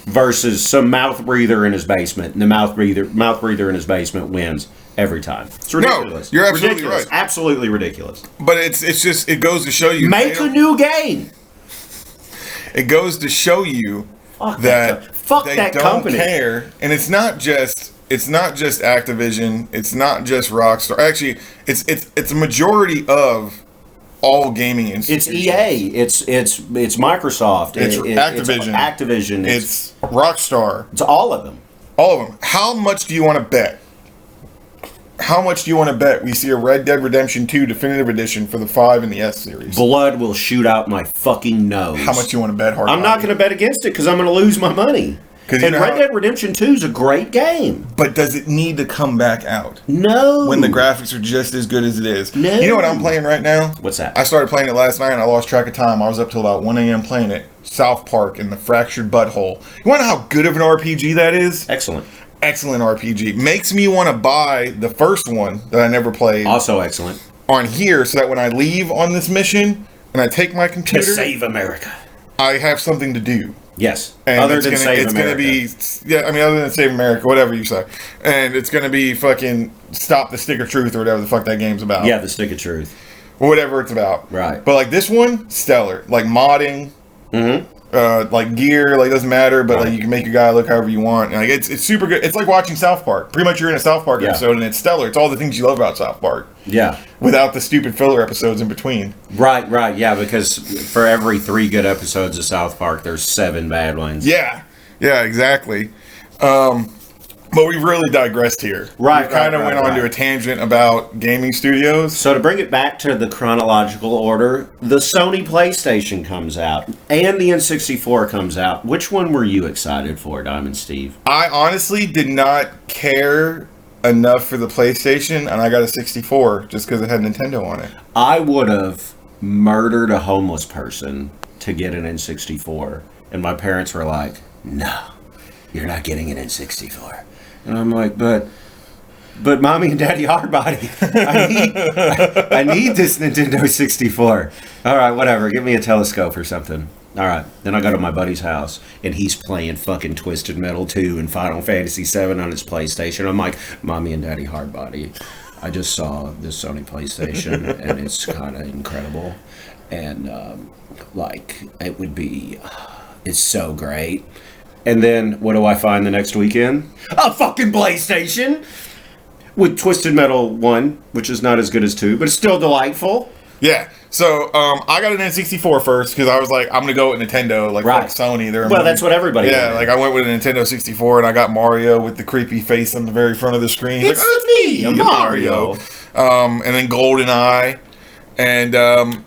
versus some mouth breather in his basement, and the mouth breather in his basement wins every time. It's ridiculous. No, you're absolutely right. Absolutely ridiculous. But it's just, it goes to show you, make a new game. It goes to show you Fuck that fuck that don't company. care, and it's not just Activision, it's not just Rockstar. Actually, it's a majority of all gaming institutions. It's EA. It's Microsoft. It's Activision. It's Activision. It's Rockstar. It's all of them. All of them. How much do you want to bet? How much do you want to bet we see a Red Dead Redemption 2 Definitive Edition for the 5 and the S series? Blood will shoot out my fucking nose. How much do you want to bet, Hard? I'm not going to bet against it because I'm going to lose my money. And Red Dead Redemption 2 is a great game. But does it need to come back out? No. When the graphics are just as good as it is. No. You know what I'm playing right now? What's that? I started playing it last night and I lost track of time. I was up till about 1 a.m. playing it. South Park and the Fractured Butthole. You want to know how good of an RPG that is? Excellent. Excellent RPG. Makes me want to buy the first one that I never played. Also excellent. On here, so that when I leave on this mission and I take my computer, to save America, I have something to do. Yes. And other it's than gonna, save it's America. going to be, other than Save America, whatever you say. And it's going to be fucking Stop the Stick of Truth or whatever the fuck that game's about. Yeah, the Stick of Truth. Whatever it's about. Right. But like this one, stellar. Like modding. Mm-hmm. Like gear, like doesn't matter, but right. like you can make your guy look however you want. And like it's super good. It's like watching South Park. Pretty much you're in a South Park episode and it's stellar. It's all the things you love about South Park. Yeah. Without the stupid filler episodes in between. Right, yeah, because for every 3 good episodes of South Park, there's 7 bad ones. Yeah, exactly. But we've really digressed here. Right, we kind of went on to a tangent about gaming studios. So to bring it back to the chronological order, the Sony PlayStation comes out and the N64 comes out. Which one were you excited for, Diamond Steve? I honestly did not care enough for the PlayStation, and I got a 64 just because it had Nintendo on it. I would have murdered a homeless person to get an N64, and my parents were like, "No, you're not getting an N64." And I'm like, but mommy and daddy Hardbody, I need this Nintendo 64. All right, whatever. Give me a telescope or something. All right. Then I go to my buddy's house, and he's playing fucking Twisted Metal 2 and Final Fantasy 7 on his PlayStation. I'm like, mommy and daddy Hardbody, I just saw this Sony PlayStation, and it's kind of incredible. And, it would be... It's so great. And then, what do I find the next weekend? A fucking PlayStation! With Twisted Metal 1, which is not as good as 2, but it's still delightful. Yeah. So, I got an N64 first, because I was like, I'm going to go with Nintendo, like, fuck Sony. That's what everybody did. Yeah, wanted. like, I went with a Nintendo 64, and I got Mario with the creepy face on the very front of the screen. It's like, me, Mario! And then GoldenEye. And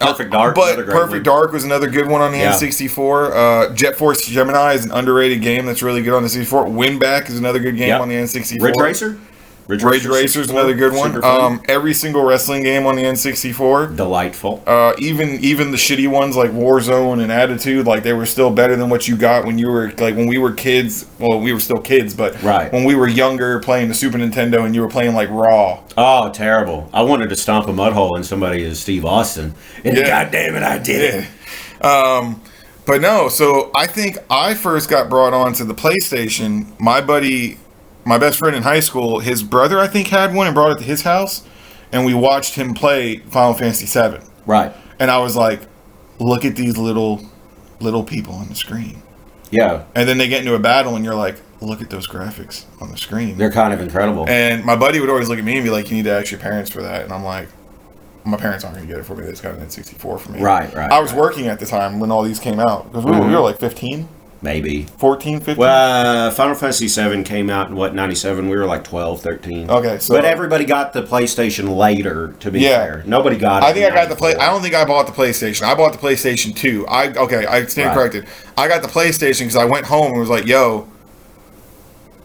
Perfect Dark, but Perfect Dark was another good one on the N64. Jet Force Gemini is an underrated game that's really good on the 64. Winback is another good game on the N64. Ridge Racer? Ridge Racer is another good one. Every single wrestling game on the N64. Delightful. Even the shitty ones like Warzone and Attitude, like they were still better than what you got when you were like when we were kids. Well, we were still kids, but when we were younger playing the Super Nintendo and you were playing like Raw. Oh, terrible! I wanted to stomp a mud hole in somebody as Steve Austin, and God damn it, I did it. But no, so I think I first got brought on to the PlayStation. My best friend in high school, his brother, I think, had one and brought it to his house, and we watched him play Final Fantasy VII. Right. And I was like, look at these little people on the screen. Yeah. And then they get into a battle, and you're like, look at those graphics on the screen. They're kind of incredible. And my buddy would always look at me and be like, you need to ask your parents for that. And I'm like, my parents aren't going to get it for me. They just got an N64 for me. Right. I was working at the time when all these came out. Because we were like 15. Maybe. 14, 15? Well, Final Fantasy VII came out in, 97? We were like 12, 13. Okay, so... But everybody got the PlayStation later, to be fair. Nobody got it. I think I got the I don't think I bought the PlayStation. I bought the PlayStation 2. I stand corrected. I got the PlayStation because I went home and was like, yo...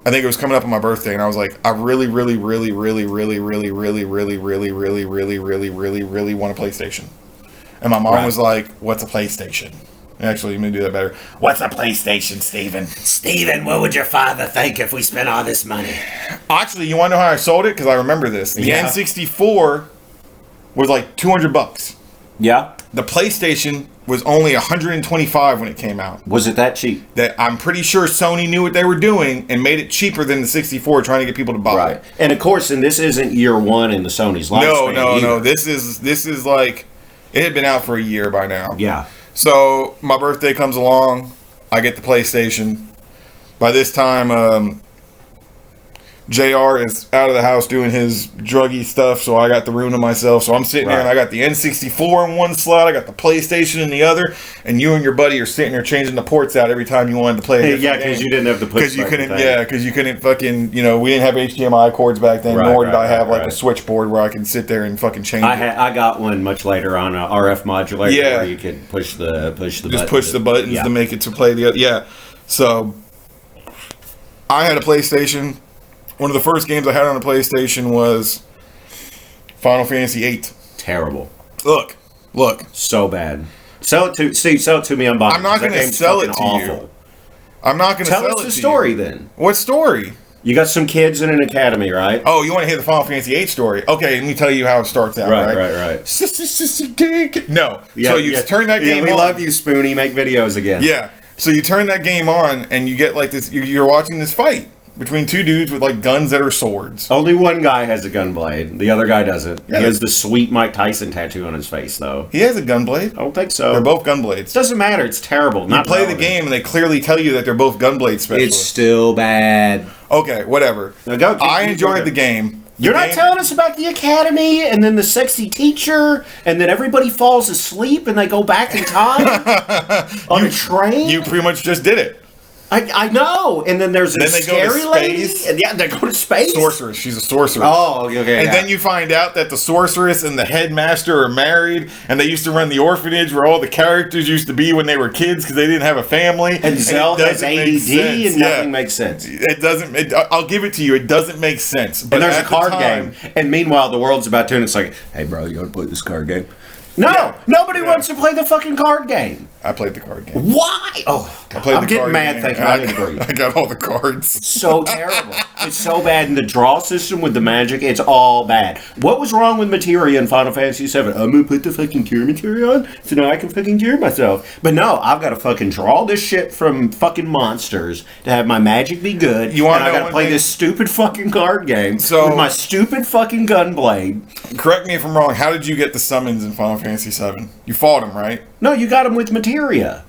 I think it was coming up on my birthday, and I was like, I really, really, really, really, really, really, really, really, really, really, really, really, really, really want a PlayStation. And my mom was like, what's a PlayStation? Actually, let me do that better. What's a PlayStation, Steven? Steven, what would your father think if we spent all this money? Actually, you want to know how I sold it? Because I remember this. The N64 was like $200. Yeah. The PlayStation was only $125 when it came out. Was it that cheap? That I'm pretty sure Sony knew what they were doing and made it cheaper than the 64, trying to get people to buy it. And of course, this isn't year one in the Sony's lifespan. No. This is like it had been out for a year by now. Yeah. So my birthday comes along, I get the PlayStation. By this time, JR is out of the house doing his druggy stuff, so I got the room to myself. So I'm sitting there, and I got the N64 in one slot, I got the PlayStation in the other, and you and your buddy are sitting there changing the ports out every time you wanted to play. Yeah, because you didn't have the push. Because you couldn't fucking, we didn't have HDMI cords back then, nor did I have a switchboard where I can sit there and fucking change it. I got one much later on, a RF modulator where you could push the buttons to make it to play the other. Yeah, so I had a PlayStation. One of the first games I had on a PlayStation was Final Fantasy VIII. Terrible. Look. So bad. Sell it to me on box. I'm not going to sell it to you. I'm not going to sell it to you. Tell us the story then. What story? You got some kids in an academy, right? Oh, you want to hear the Final Fantasy VIII story? Okay, let me tell you how it starts out, right? Right. No. So you turn that game on. We love you, Spoonie. Make videos again. Yeah. So you turn that game on, and you get like this, you're watching this fight between two dudes with like guns that are swords. Only one guy has a gunblade. The other guy doesn't. Yeah, he has the sweet Mike Tyson tattoo on his face, though. He has a gunblade? I don't think so. They're both gunblades. Doesn't matter. It's terrible. You play the game and they clearly tell you that they're both gunblade specialists. It's still bad. Okay, whatever. I enjoyed the game. You're not telling us about the academy and then the sexy teacher and then everybody falls asleep and they go back in time on a train? You pretty much just did it. I know, and then there's a scary lady, and they go to space. Sorceress, she's a sorceress. Oh, okay. And then you find out that the sorceress and the headmaster are married, and they used to run the orphanage where all the characters used to be when they were kids because they didn't have a family. And Zell has ADD, and nothing makes sense. It doesn't. I'll give it to you. It doesn't make sense. But and there's a card game, and meanwhile the world's about to, and it's like, hey, bro, you want to play this card game? No, nobody wants to play the fucking card game. I played the card game. Why? Oh, I'm getting mad thinking I didn't agree. I got all the cards. It's so terrible. It's so bad. And the draw system with the magic, it's all bad. What was wrong with materia in Final Fantasy VII? I'm going to put the fucking cure materia on so now I can fucking cure myself. But no, I've got to fucking draw this shit from fucking monsters to have my magic be good. And I got to play this stupid fucking card game with my stupid fucking gunblade. Correct me if I'm wrong. How did you get the summons in Final Fantasy VII? You fought them, right? No, you got them with materia.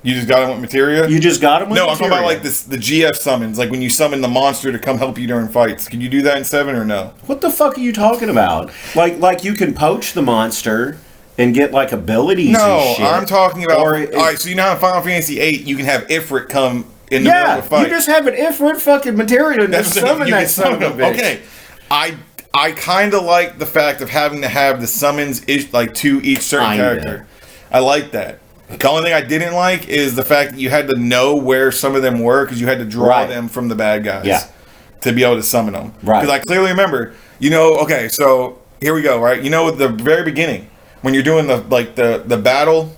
You just got them with materia? You just got them with materia? No, I'm talking about like the GF summons, like when you summon the monster to come help you during fights. Can you do that in 7 or no? What the fuck are you talking about? Like you can poach the monster and get like abilities and shit. No, I'm talking about... Alright, so you know how in Final Fantasy VIII you can have Ifrit come in the middle of the fight? You just have an Ifrit fucking materia and just summon that son of a bitch. Okay, I kind of like the fact of having to have the summons to each certain character. I like that. The only thing I didn't like is the fact that you had to know where some of them were because you had to draw them from the bad guys to be able to summon them. Right. Because I clearly remember, okay, so here we go, right? At the very beginning, when you're doing the battle,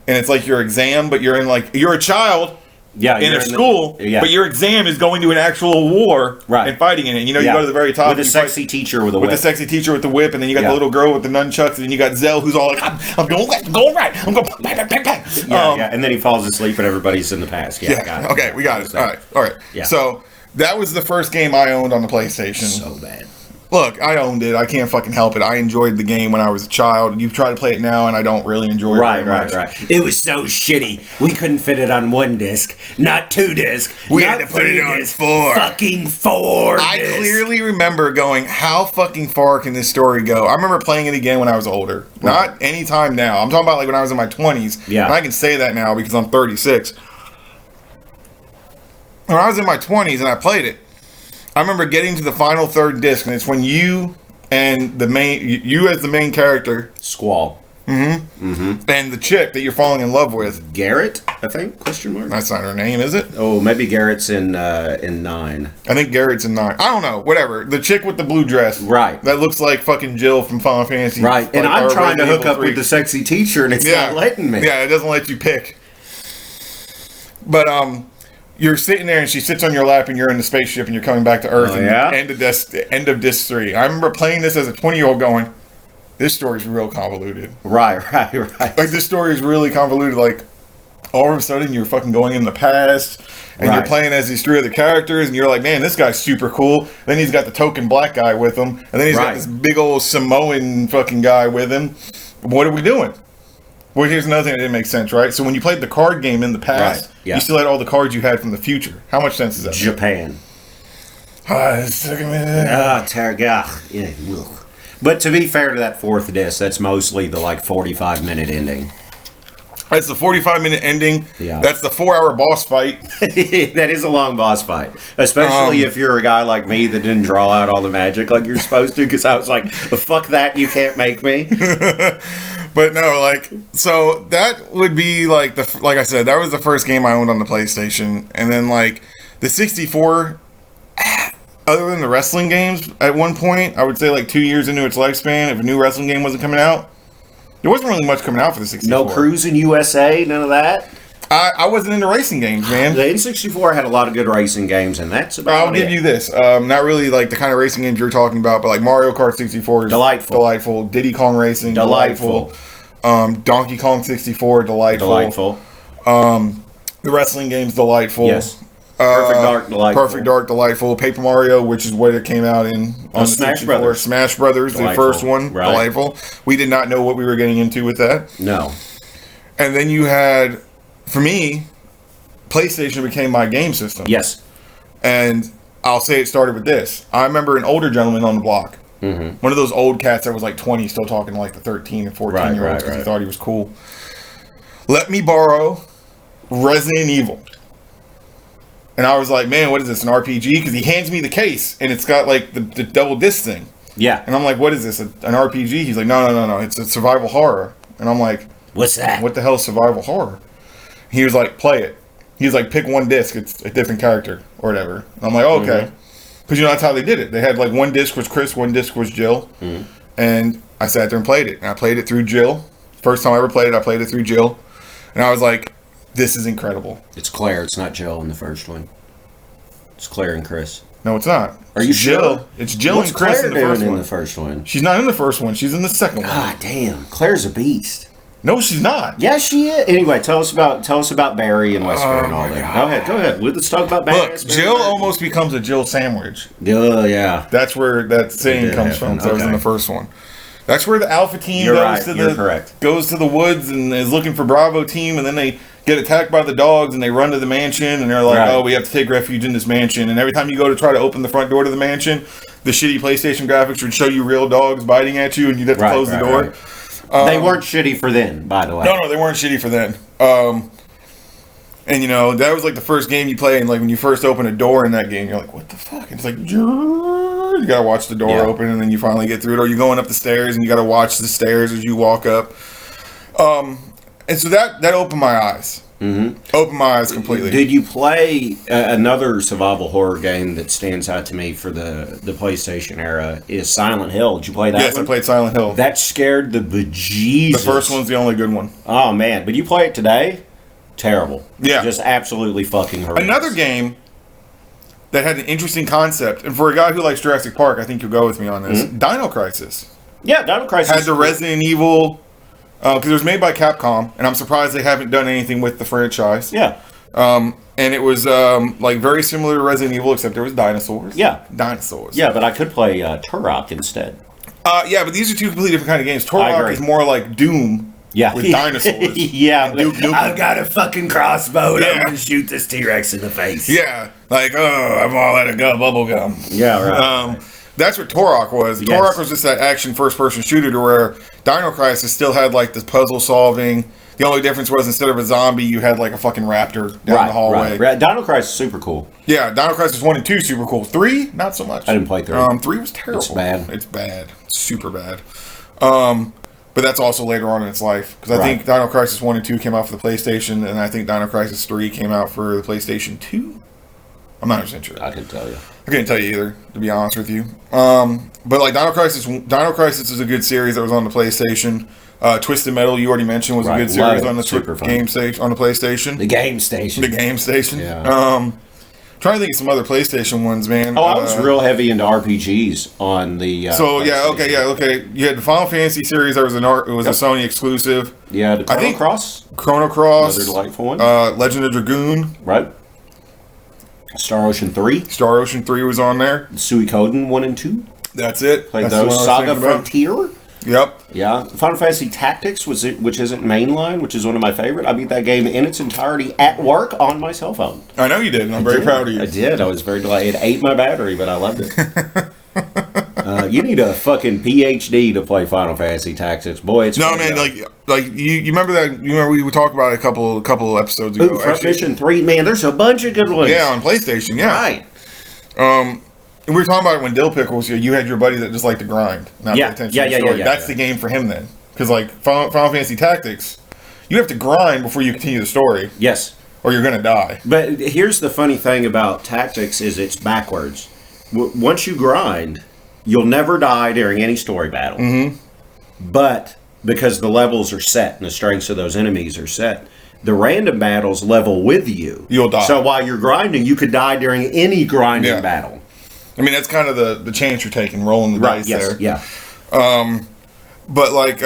and it's like your exam, but you're a child... in a school, but your exam is going to an actual war and fighting in it. You go to the very top with a sexy teacher with a whip. With the sexy teacher with the whip, and then you got the little girl with the nunchucks, and then you got Zell who's all like, I'm going left, I'm going right, I'm going bang, bang, bang. And then he falls asleep and everybody's in the past. Got it. Okay, we got it. All right. Yeah. So that was the first game I owned on the PlayStation. So bad. Look, I owned it. I can't fucking help it. I enjoyed the game when I was a child. You try to play it now, and I don't really enjoy it very much. Right. It was so shitty. We couldn't fit it on 1 disc, not 2 discs. We had to put it on 4. Fucking 4 I clearly remember going, how fucking far can this story go? I remember playing it again when I was older. Not any time now. I'm talking about like when I was in my 20s. Yeah. And I can say that now because I'm 36. When I was in my 20s and I played it, I remember getting to the final 3rd disc, and it's when you and you as the main character, Squall, and the chick that you're falling in love with, Garrett, I think? Question mark. That's not her name, is it? Oh, maybe Garrett's in 9. I think Garrett's in 9. I don't know. Whatever. The chick with the blue dress, right? That looks like fucking Jill from Final Fantasy, right? And I'm trying to hook up with the sexy teacher, and it's not letting me. Yeah, it doesn't let you pick. But you're sitting there and she sits on your lap and you're in the spaceship and you're coming back to Earth end of disc 3. I remember playing this as a 20-year-old going, this story's real convoluted. Right. Like, this story is really convoluted. Like, all of a sudden you're fucking going in the past and you're playing as these 3 other characters and you're like, man, this guy's super cool. Then he's got the token black guy with him. And then he's got this big old Samoan fucking guy with him. What are we doing? Well, here's another thing that didn't make sense, right? So when you played the card game in the past, Right, yeah. you still had all the cards you had from the future. How much sense does that make? Japan. Ah, Targach. Yeah. Ugh. But to be fair to that fourth disc, that's mostly the 45-minute ending. That's the 45-minute ending. Yeah. That's the 4-hour boss fight. That is a long boss fight. Especially if you're a guy like me that didn't draw out all the magic like you're supposed to, because I was like, fuck that, you can't make me. But no, so that would be like I said, that was the first game I owned on the PlayStation. And then the 64, other than the wrestling games, at one point, I would say 2 years into its lifespan, if a new wrestling game wasn't coming out, there wasn't really much coming out for the 64. No Cruising USA, none of that. I wasn't into racing games, man. The N64 had a lot of good racing games, and that's about I'll give you this. Not really the kind of racing games you're talking about, but Mario Kart 64 is delightful. Diddy Kong Racing, delightful. Donkey Kong 64, delightful. The wrestling games, delightful. Yes. Perfect Dark, delightful. Perfect Dark, delightful. Paper Mario, which is what it came out in on the Smash 64. Brothers. Smash Brothers, Delightful. the first one, Right. delightful. We did not know what we were getting into with that. No. And then you had, for me, PlayStation became my game system. Yes. And I'll say it started with this. I remember an older gentleman on the block. Mm-hmm. One of those old cats that was 20, still talking to the 13 and 14-year-olds because he thought he was cool. Let me borrow Resident Evil. And I was like, man, what is this, an RPG? Because he hands me the case, and it's got the double disc thing. Yeah. And I'm like, what is this, an RPG? He's like, no, it's a survival horror. And I'm like, what's that? What the hell is survival horror? He was like, play it. He was like, pick one disc, it's a different character, or whatever. And I'm like, oh, okay. Because that's how they did it. They had one disc was Chris, one disc was Jill. Mm-hmm. And I sat there and played it. And I played it through Jill. First time I ever played it, I played it through Jill. And I was like, this is incredible. It's Claire. It's not Jill in the first one. It's Claire and Chris. No, it's not. Are you sure? It's Jill What's and Chris Claire in the first doing one. In the first one? She's not in the first one. She's in the second one. God damn. Claire's a beast. No, she's not. Yeah, she is. Anyway, tell us about Barry and Wesker and all that. Go ahead. Let's talk about Barry. Look, Jill almost becomes a Jill sandwich. Yeah. That's where that saying comes from. That was in the first one. That's where the Alpha team goes to the woods and is looking for Bravo team, and then they get attacked by the dogs and they run to the mansion and they're like, oh, we have to take refuge in this mansion. And every time you go to try to open the front door to the mansion, the shitty PlayStation graphics would show you real dogs biting at you and you'd have to close the door. Right. They weren't shitty for then, by the way. No, they weren't shitty for then. And that was the first game you play, and when you first open a door in that game, you're like, what the fuck? And it's you gotta watch the door open, and then you finally get through it, or you're going up the stairs and you gotta watch the stairs as you walk up. And so that opened my eyes. Mm-hmm. Opened my eyes completely. Did you play another survival horror game that stands out to me for the PlayStation era is Silent Hill? Did you play that? Yes, I played Silent Hill. That scared the bejesus. The first one's the only good one. Oh man, but you play it today? Terrible. Yeah. Just absolutely fucking horrendous. Another game that had an interesting concept, and for a guy who likes Jurassic Park, I think you'll go with me on this. Mm-hmm. Dino Crisis. Yeah, Dino Crisis. Had the Resident Evil, because it was made by Capcom, and I'm surprised they haven't done anything with the franchise. Yeah. And it was very similar to Resident Evil, except there was dinosaurs. Yeah. Dinosaurs. Yeah, but I could play Turok instead. Yeah, but these are two completely different kind of games. Turok is more like Doom. Yeah. With dinosaurs. Yeah. I've got a fucking crossbow and I'm going to shoot this T-Rex in the face. Yeah. I'm all out of bubble gum. Yeah, right. That's what Turok was. Yes. Turok was just that action first-person shooter to where Dino Crisis still had this puzzle solving. The only difference was instead of a zombie, you had a fucking raptor down the hallway. Right. Dino Crisis is super cool. Yeah, Dino Crisis 1 and 2 super cool. 3, not so much. I didn't play 3. 3 was terrible. It's bad. It's bad. Super bad. But that's also later on in its life. Because I think Dino Crisis 1 and 2 came out for the PlayStation, and I think Dino Crisis 3 came out for the PlayStation 2. I'm not 100% sure. I couldn't tell you. I couldn't tell you either, to be honest with you. But Dino Crisis is a good series that was on the PlayStation. Twisted Metal, you already mentioned, was a good series on the game station on the PlayStation. The game station. The game station. Yeah. Trying to think of some other PlayStation ones, man. Oh, I was real heavy into RPGs on the. Okay. You had the Final Fantasy series. There was a Sony exclusive. Yeah, the Chrono Cross. Another delightful one. Legend of Dragoon. Right. Star Ocean 3. Star Ocean 3 was on there. Suikoden 1 and 2. That's it. Played those. Saga Frontier. Yep. Yeah. Final Fantasy Tactics, which isn't mainline, which is one of my favorite. I beat that game in its entirety at work on my cell phone. I know you did, and I'm very proud of you. I did. I was very delighted. It ate my battery, but I loved it. You need a fucking PhD to play Final Fantasy Tactics. Boy, it's... No, man, like you remember that... You remember we talked about it a couple episodes ago. Ooh, Front Mission 3. Man, there's a bunch of good ones. Yeah, on PlayStation, yeah. Right. We were talking about it when Dill Pickle was here. You had your buddy that just liked to grind. Not pay attention to the story. That's the game for him then. Because, like, Final Fantasy Tactics, you have to grind before you continue the story. Yes. Or you're going to die. But here's the funny thing about Tactics is it's backwards. Once you grind, you'll never die during any story battle. Mm-hmm. But because the levels are set and the strengths of those enemies are set, the random battles level with you. You'll die. So while you're grinding, you could die during any grinding battle. I mean, that's kind of the chance you're taking, rolling the dice there. Yeah. But, like,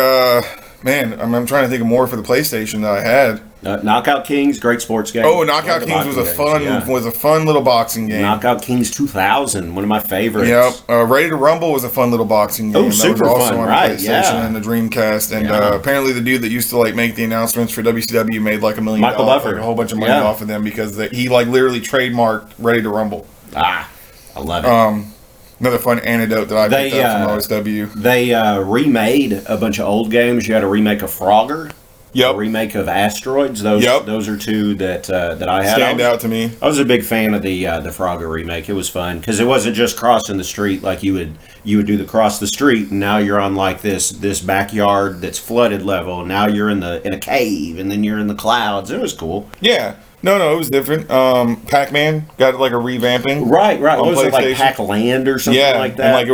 man, I'm trying to think of more for the PlayStation that I had. Knockout Kings, great sports game. Oh, Knockout Kings was a fun little boxing game. Knockout Kings 2000, one of my favorites. Yep. Ready to Rumble was a fun little boxing game. Oh, super that was also fun, on right? PlayStation and the Dreamcast. And apparently the dude that used to like make the announcements for WCW made like $1 million, Michael Buffer, like a whole bunch of money off of them because he like literally trademarked Ready to Rumble. I love it. Another fun anecdote that I picked up from OSW. They remade a bunch of old games. You had a remake of Frogger. Yep. A remake of Asteroids. Those are two that I had. Stand out to me. I was a big fan of the Frogger remake. It was fun because it wasn't just crossing the street like you would do the cross the street, and now you're on like this backyard that's flooded level. Now you're in a cave, and then you're in the clouds. It was cool. Yeah. No, it was different. Pac-Man got like a revamping. Right. What was it, like Pac-Land or something like that? And like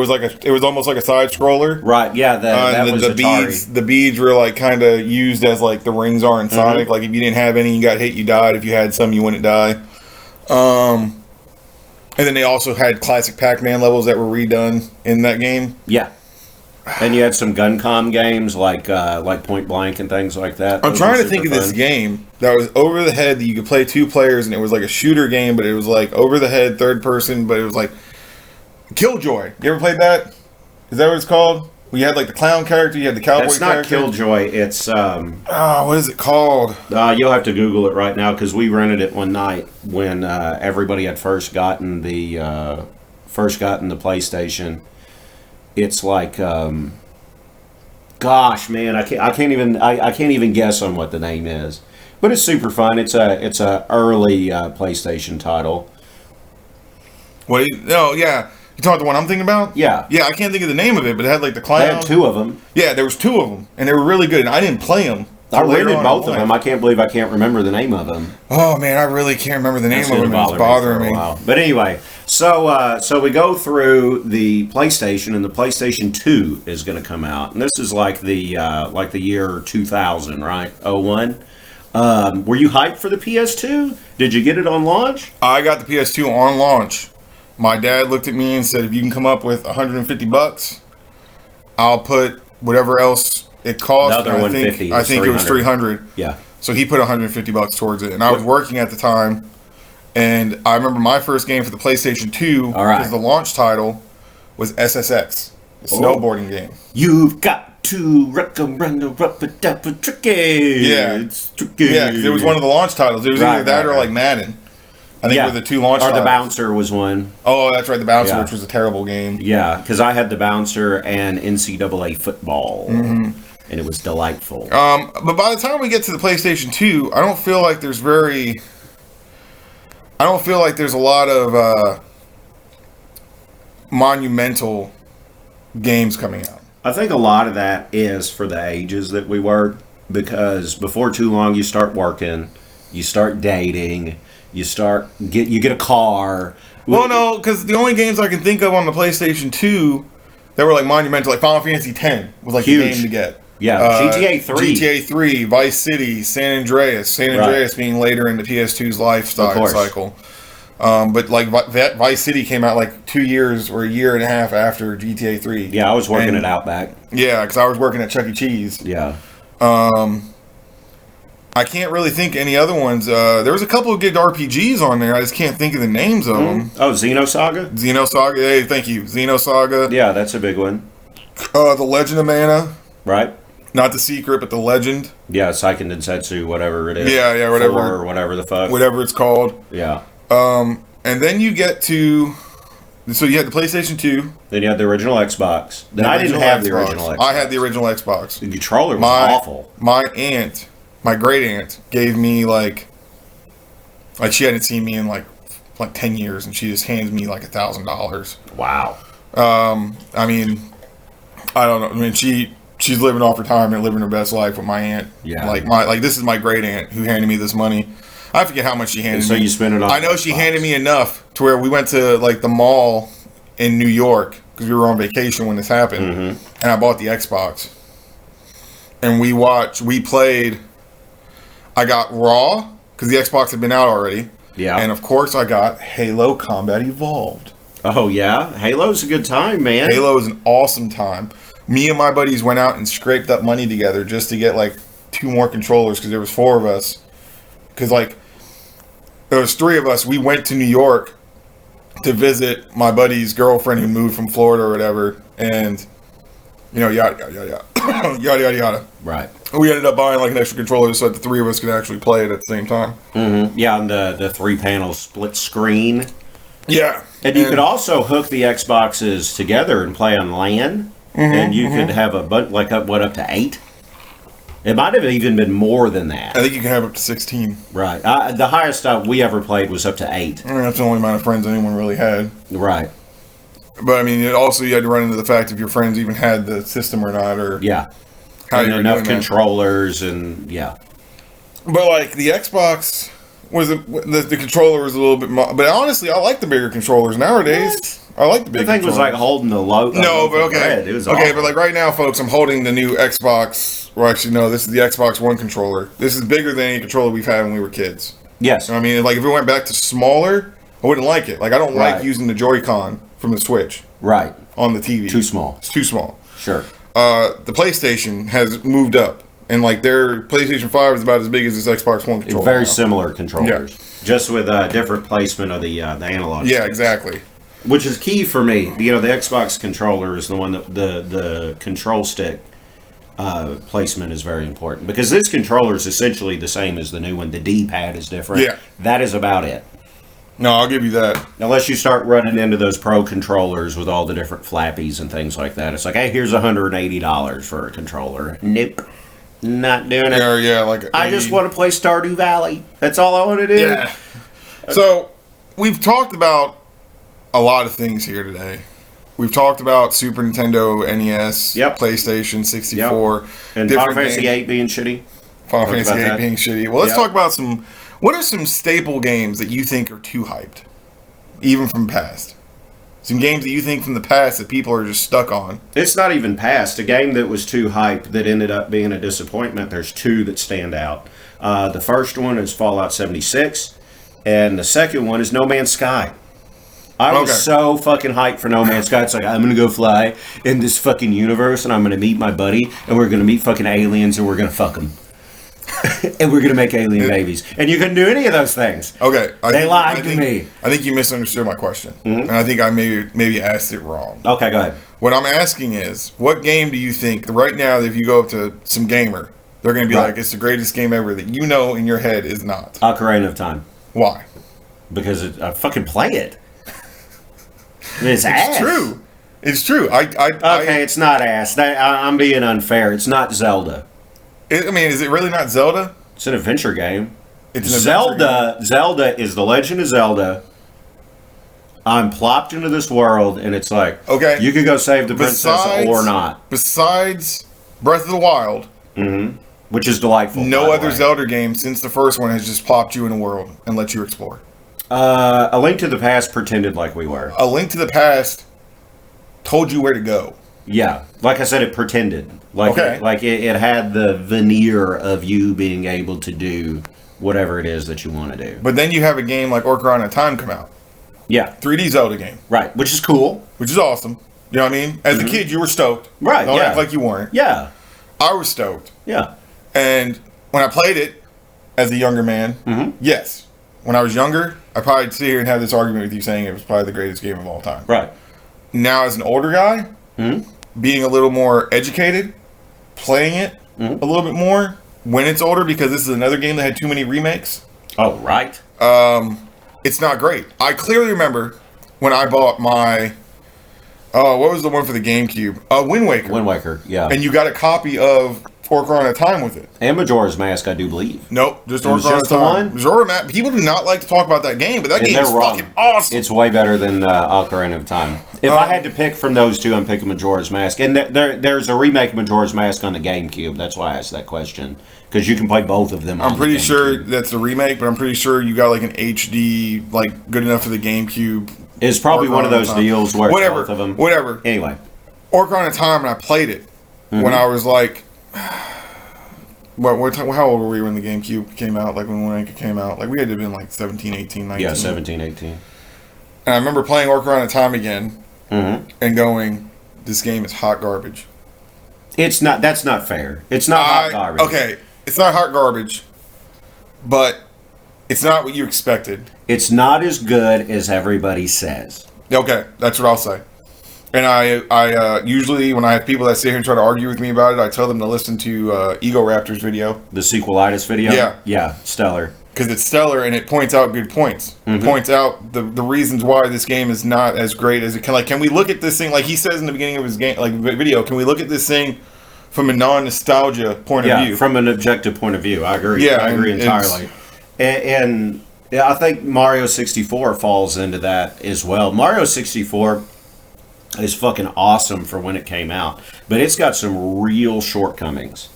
it was almost like a side scroller. Right. Yeah. That was the beads. The beads were like kind of used as like the rings are in Sonic. Mm-hmm. Like if you didn't have any, you got hit, you died. If you had some, you wouldn't die. And then they also had classic Pac-Man levels that were redone in that game. Yeah. And you had some Guncom games like Point Blank and things like that. I'm trying to think of this game that was over the head that you could play two players, and it was like a shooter game, but it was like over the head, third person, but it was like Killjoy. You ever played that? Is that what it's called? Well, you had like the clown character, you had the cowboy character. It's not Killjoy. It's what is it called? You'll have to Google it right now because we rented it one night when everybody had first gotten the PlayStation. It's like, gosh, man, I can't even guess on what the name is, but it's super fun. It's a early PlayStation title. What? Oh, yeah. You talking about the one I'm thinking about? Yeah. Yeah, I can't think of the name of it, but it had like the clown. They had two of them. Yeah, there was two of them, and they were really good. And I didn't play them. I rented both of them. I can't believe I can't remember the name of them. Oh man, I really can't remember the name of them. It's bothering me. But anyway, so we go through the PlayStation, and the PlayStation 2 is going to come out, and this is like the year 2000, right? 01. Were you hyped for the PS2? Did you get it on launch? I got the PS2 on launch. My dad looked at me and said, "If you can come up with $150, I'll put whatever else it cost." Another $150. I think it was $300. Yeah. So he put $150 towards it, and I was working at the time. And I remember my first game for the PlayStation 2, because the launch title was SSX, the snowboarding game. You've got to run the rubber tricky. Yeah, it's tricky. Yeah, because it was one of the launch titles. It was either that or like Madden. I think were the two launch titles. Or the Bouncer was one. Oh, that's right, the Bouncer, which was a terrible game. Yeah, because I had the Bouncer and NCAA football. Mm-hmm. And it was delightful. But by the time we get to the PlayStation 2, I don't feel like there's a lot of monumental games coming out. I think a lot of that is for the ages that we were, because before too long you start working, you start dating, you get a car. Well, no, because the only games I can think of on the PlayStation 2 that were like monumental, like Final Fantasy X was like the game to get. Yeah, GTA 3. GTA 3, Vice City, San Andreas. San Andreas being later in the PS2's lifestyle cycle. But like Vice City came out like 2 years or a year and a half after GTA 3. Yeah, I was working at Outback. Yeah, because I was working at Chuck E. Cheese. Yeah. I can't really think any other ones. There was a couple of good RPGs on there. I just can't think of the names of them. Oh, Xenosaga? Xenosaga. Hey, thank you. Xenosaga. Yeah, that's a big one. The Legend of Mana. Right? Not the secret, but the Legend. Yeah, Seiken Densetsu, whatever it is. Yeah, whatever. 4 or whatever the fuck. Whatever it's called. Yeah. And then you get to... So you had the PlayStation 2. Then you had the original Xbox. Then I didn't have the original Xbox. I had the original Xbox. The controller was awful. My aunt, my great aunt, gave me like she hadn't seen me in like 10 years, and she just hands me like $1,000. Wow. I mean, I don't know. I mean, she's living off retirement, living her best life with my aunt. Yeah. Like this is my great aunt who handed me this money. I forget how much she handed me. So you spent it on... I know she handed me enough to where we went to like the mall in New York because we were on vacation when this happened, and I bought the Xbox. And we played. I got Raw because the Xbox had been out already. Yeah. And of course, I got Halo Combat Evolved. Oh yeah, Halo's a good time, man. Halo is an awesome time. Me and my buddies went out and scraped up money together just to get like 2 more controllers because there was 4 of us. Because, like, there was 3 of us. We went to New York to visit my buddy's girlfriend who moved from Florida or whatever. And, you know, yada, yada, yada. Yada, yada, yada. Right. We ended up buying, like, an extra controller so that the 3 of us could actually play it at the same time. Mm-hmm. Yeah, on the 3-panel split screen. Yeah. And you could also hook the Xboxes together and play on LAN. And you could have up to 8? It might have even been more than that. I think you can have up to 16. Right. The highest we ever played was up to 8. I mean, that's the only amount of friends anyone really had. Right. But, I mean, you had to run into the fact if your friends even had the system or not. Or yeah. How and you enough controllers and, yeah. But, like, the Xbox... the controller was a little bit more... But, honestly, I like the bigger controllers nowadays. What? I like the big controller. The thing was like holding the low. No, but okay. It was okay, awful. but like right now, folks, I'm holding the new Xbox. Well, actually, no, this is the Xbox One controller. This is bigger than any controller we've had when we were kids. Yes. You know what I mean, like if it went back to smaller, I wouldn't like it. Like I don't like using the Joy-Con from the Switch. Right. On the TV. Too small. It's too small. Sure. The PlayStation has moved up, and like their PlayStation 5 is about as big as this Xbox One controller. Very similar controllers. Yeah. Just with a different placement of the analog. Yeah, sticks. exactly. Which is key for me. You know, the Xbox controller is the one that the control stick placement is very important. Because this controller is essentially the same as the new one. The D-pad is different. Yeah. That is about it. No, I'll give you that. Unless you start running into those pro controllers with all the different flappies and things like that. It's like, hey, here's $180 for a controller. Nope. Not doing it. Yeah, like... I just want to play Stardew Valley. That's all I want to do. Yeah. So, we've talked about a lot of things here today. We've talked about Super Nintendo, NES, PlayStation, 64. Yep. And Final Fantasy VIII being shitty. Final Fantasy VIII being shitty. Well, let's talk about what are some staple games that you think are too hyped? Even from past. Some games that you think from the past that people are just stuck on. It's not even past. A game that was too hyped that ended up being a disappointment. There's 2 that stand out. The first one is Fallout 76. And the second one is No Man's Sky. I was so fucking hyped for No Man's Sky. It's like, I'm going to go fly in this fucking universe and I'm going to meet my buddy and we're going to meet fucking aliens and we're going to fuck them. And we're going to make alien babies. And you couldn't do any of those things. Okay. They lied to me. I think you misunderstood my question. And I think I maybe asked it wrong. Okay, go ahead. What I'm asking is, what game do you think, right now, if you go up to some gamer, they're going to be like, it's the greatest game ever that you know in your head is not? Ocarina of Time. Why? Because I fucking play it. I mean, it's ass. True. It's true. It's not ass. I'm being unfair. It's not Zelda. Is it really not Zelda? It's an adventure game. It's an Zelda. Game. Zelda is The Legend of Zelda. I'm plopped into this world, and it's like, you could go save the princess or not. Besides Breath of the Wild, which is delightful. No other Zelda game since the first one has just plopped you in a world and let you explore. A Link to the Past pretended like we were. A Link to the Past told you where to go. Yeah, like I said, it pretended. It had the veneer of you being able to do whatever it is that you want to do. But then you have a game like Ocarina of Time come out. Yeah. 3D Zelda game. Right, which is cool. Which is awesome. You know what I mean? As a kid, you were stoked. Right, Don't act like you weren't. Yeah. I was stoked. Yeah. And when I played it as a younger man, yes. When I was younger, I'd probably sit here and have this argument with you saying it was probably the greatest game of all time. Right. Now, as an older guy, being a little more educated, playing it a little bit more when it's older, because this is another game that had too many remakes. Oh, right. It's not great. I clearly remember when I bought my, what was the one for the GameCube? Wind Waker. Wind Waker, yeah. And you got a copy of Ocarina of Time with it. And Majora's Mask, I do believe. Nope, just It was Ocarina just of the Time. one? Majora's Mask. People do not like to talk about that game, but that And game is they're wrong. fucking awesome. It's way better than Ocarina of Time. If I had to pick from those two, I'm picking Majora's Mask. And there's a remake of Majora's Mask on the GameCube. That's why I asked that question. Because you can play both of them on I'm pretty the sure GameCube. that's a remake, but I'm pretty sure you got like an HD, like good enough for the GameCube. It's probably one of those deals where it's both of them. Whatever. Anyway. Ocarina of Time, and I played it when I was like, how old were we when the GameCube came out? Like when it came out? Like we had to have been like 17, 18, 19. Yeah, 17, 18. And I remember playing Ocarina of Time again and going, this game is hot garbage. It's not. That's not fair. It's not hot garbage. Okay, it's not hot garbage, but it's not what you expected. It's not as good as everybody says. Okay, that's what I'll say. And I usually, when I have people that sit here and try to argue with me about it, I tell them to listen to Ego Raptor's video. The sequelitis video? Yeah. Yeah, stellar. Because it's stellar and it points out good points. It points out the reasons why this game is not as great as it can. Like, can we look at this thing, like he says in the beginning of his game, like video, can we look at this thing from a non-nostalgia point of view? Yeah, from an objective point of view. I agree. Yeah, I agree entirely. And I think Mario 64 falls into that as well. Mario 64 is fucking awesome for when it came out, but it's got some real shortcomings.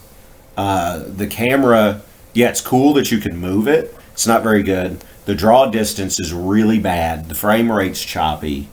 The camera, yeah, it's cool that you can move it. It's not very good. The draw distance is really bad. The frame rate's choppy.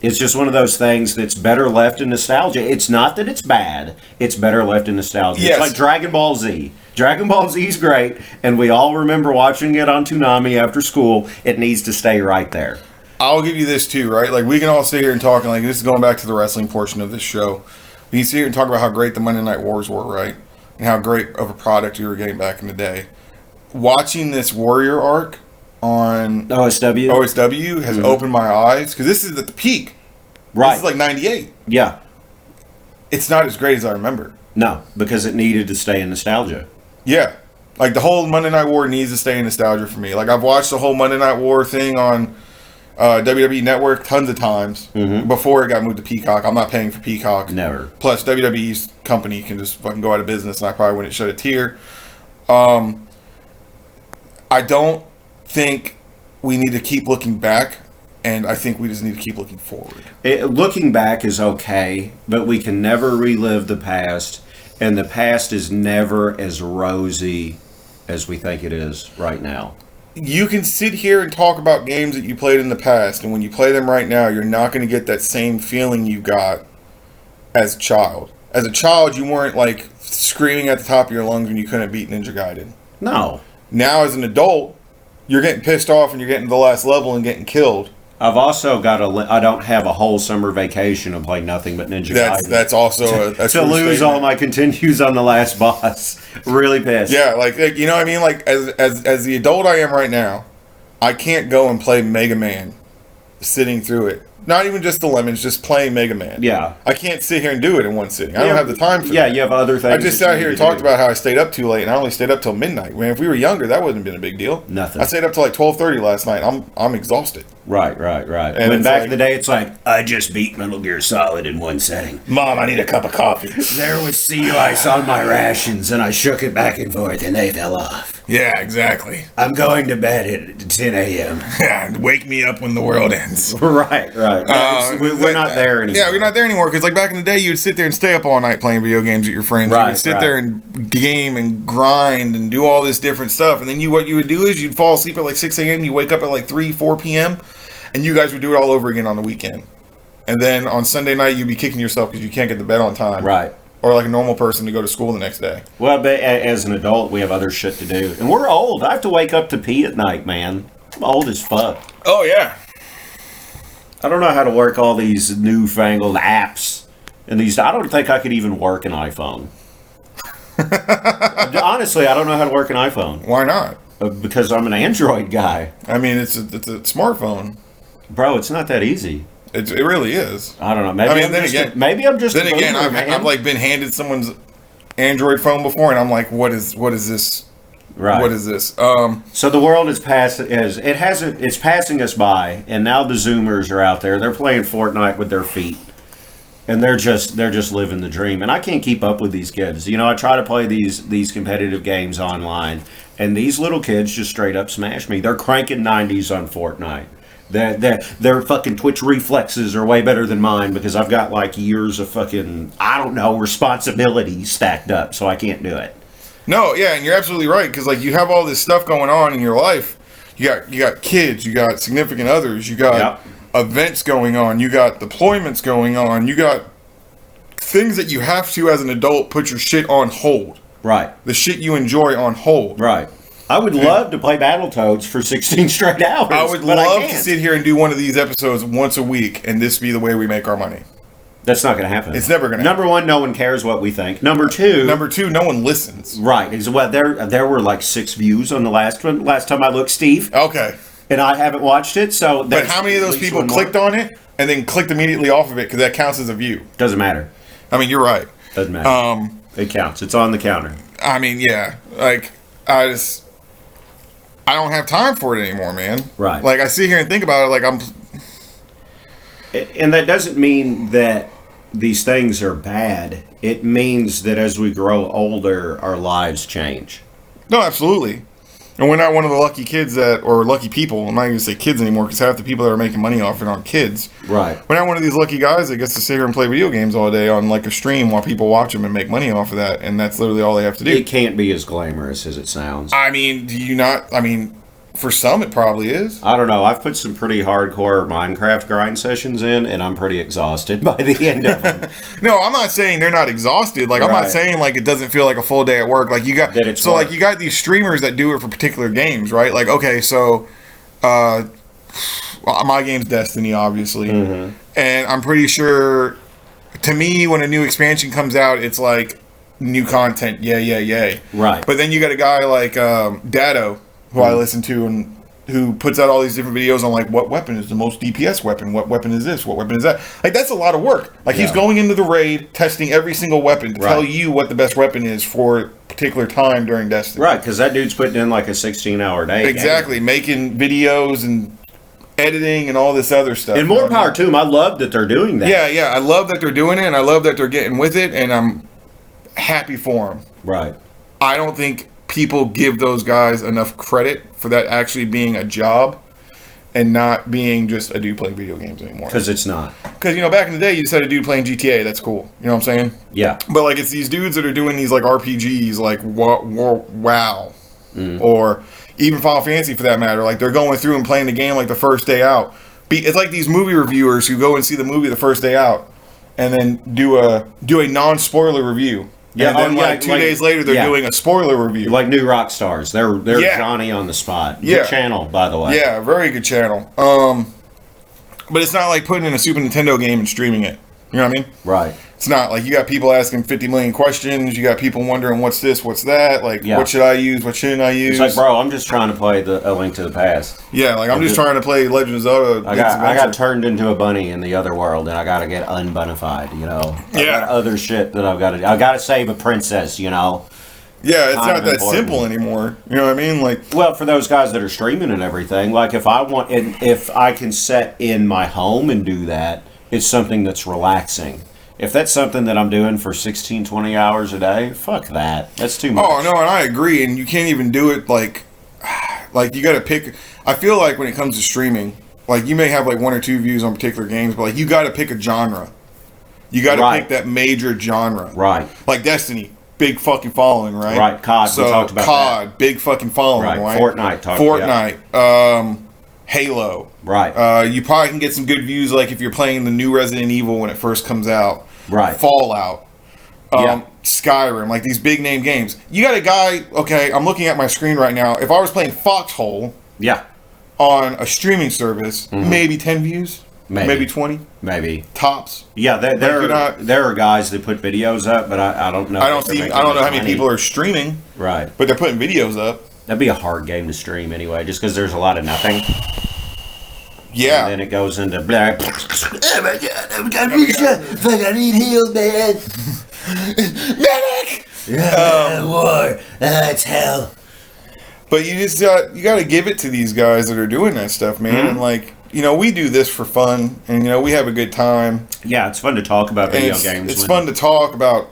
It's just one of those things that's better left in nostalgia. It's not that it's bad. It's better left in nostalgia. Yes. It's like Dragon Ball Z. Dragon Ball Z is great, and we all remember watching it on Toonami after school. It needs to stay right there. I'll give you this too, right? Like, we can all sit here and talk, and like, this is going back to the wrestling portion of this show. We can sit here and talk about how great the Monday Night Wars were, right? And how great of a product you were getting back in the day. Watching this Warrior arc on OSW has opened my eyes, because this is at the peak. Right. This is like 98. Yeah. It's not as great as I remember. No, because it needed to stay in nostalgia. Yeah. Like, the whole Monday Night War needs to stay in nostalgia for me. Like, I've watched the whole Monday Night War thing on WWE Network tons of times before it got moved to Peacock. I'm not paying for Peacock. Never. Plus, WWE's company can just fucking go out of business, and I probably wouldn't shed a tear. I don't think we need to keep looking back, and I think we just need to keep looking forward. Looking back is okay, but we can never relive the past, and the past is never as rosy as we think it is right now. You can sit here and talk about games that you played in the past, and when you play them right now, you're not going to get that same feeling you got as a child. As a child, you weren't like screaming at the top of your lungs when you couldn't beat Ninja Gaiden. No. Now, as an adult, you're getting pissed off and you're getting to the last level and getting killed. I've also got I don't have a whole summer vacation and play nothing but Ninja Gaiden. That's also a to lose all my continues on the last boss. Really pissed. Yeah, like you know what I mean? Like, as the adult I am right now, I can't go and play Mega Man sitting through it. Not even just the lemons, just playing Mega Man. Yeah. I can't sit here and do it in one sitting. I don't have the time for that. Yeah, you have other things. I just sat here and talked about how I stayed up too late, and I only stayed up till midnight. Man, if we were younger, that wouldn't have been a big deal. Nothing. I stayed up till like 12:30 last night. I'm exhausted. Right. And when back in the day, it's like, I just beat Metal Gear Solid in one setting. Mom, I need a cup of coffee. There was sea ice on my rations, and I shook it back and forth, and they fell off. Yeah, exactly. I'm going to bed at 10 a.m. Yeah, wake me up when the world ends. Right. We're not there anymore. Yeah, we're not there anymore, because like back in the day, you'd sit there and stay up all night playing video games with your friends. Right, you would sit there and game and grind and do all this different stuff. And then what you would do is you'd fall asleep at like 6 a.m., you wake up at like 3, 4 p.m., and you guys would do it all over again on the weekend. And then on Sunday night, you'd be kicking yourself because you can't get to bed on time. Right. Or like a normal person to go to school the next day. Well, but as an adult, we have other shit to do. And we're old. I have to wake up to pee at night, man. I'm old as fuck. Oh, yeah. I don't know how to work all these newfangled apps. And I don't think I could even work an iPhone. Honestly, I don't know how to work an iPhone. Why not? Because I'm an Android guy. I mean, it's a smartphone. Bro, it's not that easy. It really is. I don't know. Maybe I'm just. Then again, boomer, I've like been handed someone's Android phone before, and I'm like, what is this? Right. What is this? So the world is it's passing us by, and now the Zoomers are out there. They're playing Fortnite with their feet, and they're just living the dream. And I can't keep up with these kids. You know, I try to play these competitive games online, and these little kids just straight up smash me. They're cranking 90s on Fortnite. Their fucking Twitch reflexes are way better than mine because I've got like years of fucking, I don't know, responsibility stacked up, so I can't do it. No, yeah, and you're absolutely right, because like you have all this stuff going on in your life. You got kids, you got significant others, you got events going on, you got deployments going on, you got things that you have to, as an adult, put your shit on hold. Right. The shit you enjoy on hold. Right. I would love to play Battletoads for 16 straight hours. I would love to sit here and do one of these episodes once a week, and this be the way we make our money. That's not going to happen. It's never going to happen. Number one, no one cares what we think. Number two, no one listens. Right. Well, there were like 6 views on the last one. Last time I looked, Steve. Okay. And I haven't watched it, so. But how many of those people clicked on it and then clicked immediately off of it because that counts as a view? Doesn't matter. I mean, you're right. Doesn't matter. It counts. It's on the counter. I mean, yeah. Like, I don't have time for it anymore, man. Right. Like, I sit here and think about it like I'm. And that doesn't mean that these things are bad. It means that as we grow older, our lives change. No, absolutely. And we're not one of the lucky kids or lucky people. I'm not even going to say kids anymore because half the people that are making money off it aren't kids. Right. We're not one of these lucky guys that gets to sit here and play video games all day on like a stream while people watch them and make money off of that. And that's literally all they have to do. It can't be as glamorous as it sounds. I mean, for some it probably is. I don't know. I've put some pretty hardcore Minecraft grind sessions in, and I'm pretty exhausted by the end of them. No, I'm not saying they're not exhausted. Like, right. I'm not saying like it doesn't feel like a full day at work. Like you got like you got these streamers that do it for particular games, right? Like, okay, so well, my game's Destiny, obviously, and I'm pretty sure. To me, when a new expansion comes out, it's like new content, yay. Right. But then you got a guy like Dado, who I listen to, and who puts out all these different videos on like what weapon is the most DPS weapon, what weapon is this, what weapon is that. Like, that's a lot of work. Like, he's going into the raid, testing every single weapon to tell you what the best weapon is for a particular time during Destiny. Right, because that dude's putting in like a 16-hour day. Exactly, making videos and editing and all this other stuff. And more power to them. I love that they're doing that. Yeah, I love that they're doing it, and I love that they're getting with it, and I'm happy for them. Right. I don't think people give those guys enough credit for that actually being a job and not being just a dude playing video games anymore. Because it's not. Because, back in the day, you just had a dude playing GTA. That's cool. You know what I'm saying? Yeah. But, like, it's these dudes that are doing these, like, RPGs, like, WoW. Or even Final Fantasy, for that matter. Like, they're going through and playing the game, like, the first day out. It's like these movie reviewers who go and see the movie the first day out and then do a non-spoiler review. Yeah, and then 2 days later, they're doing a spoiler review. Like new rock stars. They're Johnny on the spot. Good channel, by the way. Yeah, very good channel. But it's not like putting in a Super Nintendo game and streaming it. You know what I mean? Right. It's not like you got people asking 50 million questions. You got people wondering what's this, what's that. Like, what should I use? What shouldn't I use? It's like, bro, I'm just trying to play A Link to the Past. Yeah, like I'm just trying to play Legend of Zelda. I got turned into a bunny in the other world, and I got to get unbunified. I got other shit that I've got to do. I got to save a princess. Yeah, it's not that simple anymore. You know what I mean? Like, well, for those guys that are streaming and everything, like if I can set in my home and do that, it's something that's relaxing. If that's something that I'm doing for 16, 20 hours a day, fuck that. That's too much. Oh, no, and I agree. And you can't even do it like you got to pick. I feel like when it comes to streaming, like you may have like 1 or 2 views on particular games, but like you got to pick a genre. You got to pick that major genre. Right. Like Destiny, big fucking following, right? Right. COD, so we talked about COD, big fucking following, right? Fortnite. Halo. Right. You probably can get some good views, like if you're playing the new Resident Evil when it first comes out. Right. Fallout. Skyrim, like these big name games. You got a guy, okay, I'm looking at my screen right now. If I was playing Foxhole on a streaming service, maybe 10 views, maybe 20, maybe tops. Yeah, there are guys that put videos up, but I don't know. I don't know how many people are streaming. Right. But they're putting videos up. That'd be a hard game to stream anyway, just because there's a lot of nothing. Yeah. And then it goes into blah. Oh my God, I need healed, man. Medic! War. It's hell. But you just got to give it to these guys that are doing that stuff, man. And like, we do this for fun, and we have a good time. Yeah, it's fun to talk about video games. It's fun to talk about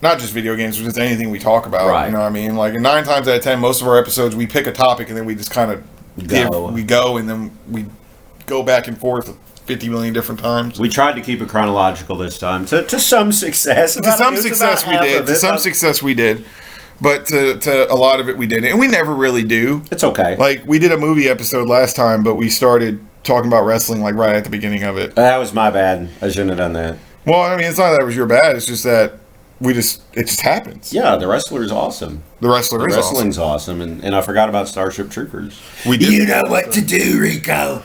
not just video games, but just anything we talk about. Right. You know what I mean? Like 9 times out of 10, most of our episodes, we pick a topic and then we just kind of go, and then we go back and forth 50 million different times. We tried to keep it chronological this time, to some success. To some success we did. But to a lot of it we didn't. And we never really do. It's okay. Like, we did a movie episode last time, but we started talking about wrestling like right at the beginning of it. That was my bad. I shouldn't have done that. Well, I mean, it's not that it was your bad. It's just that it just happens. Yeah, the wrestler is awesome. Wrestling's awesome. And I forgot about Starship Troopers. We did. You know what to do, Rico.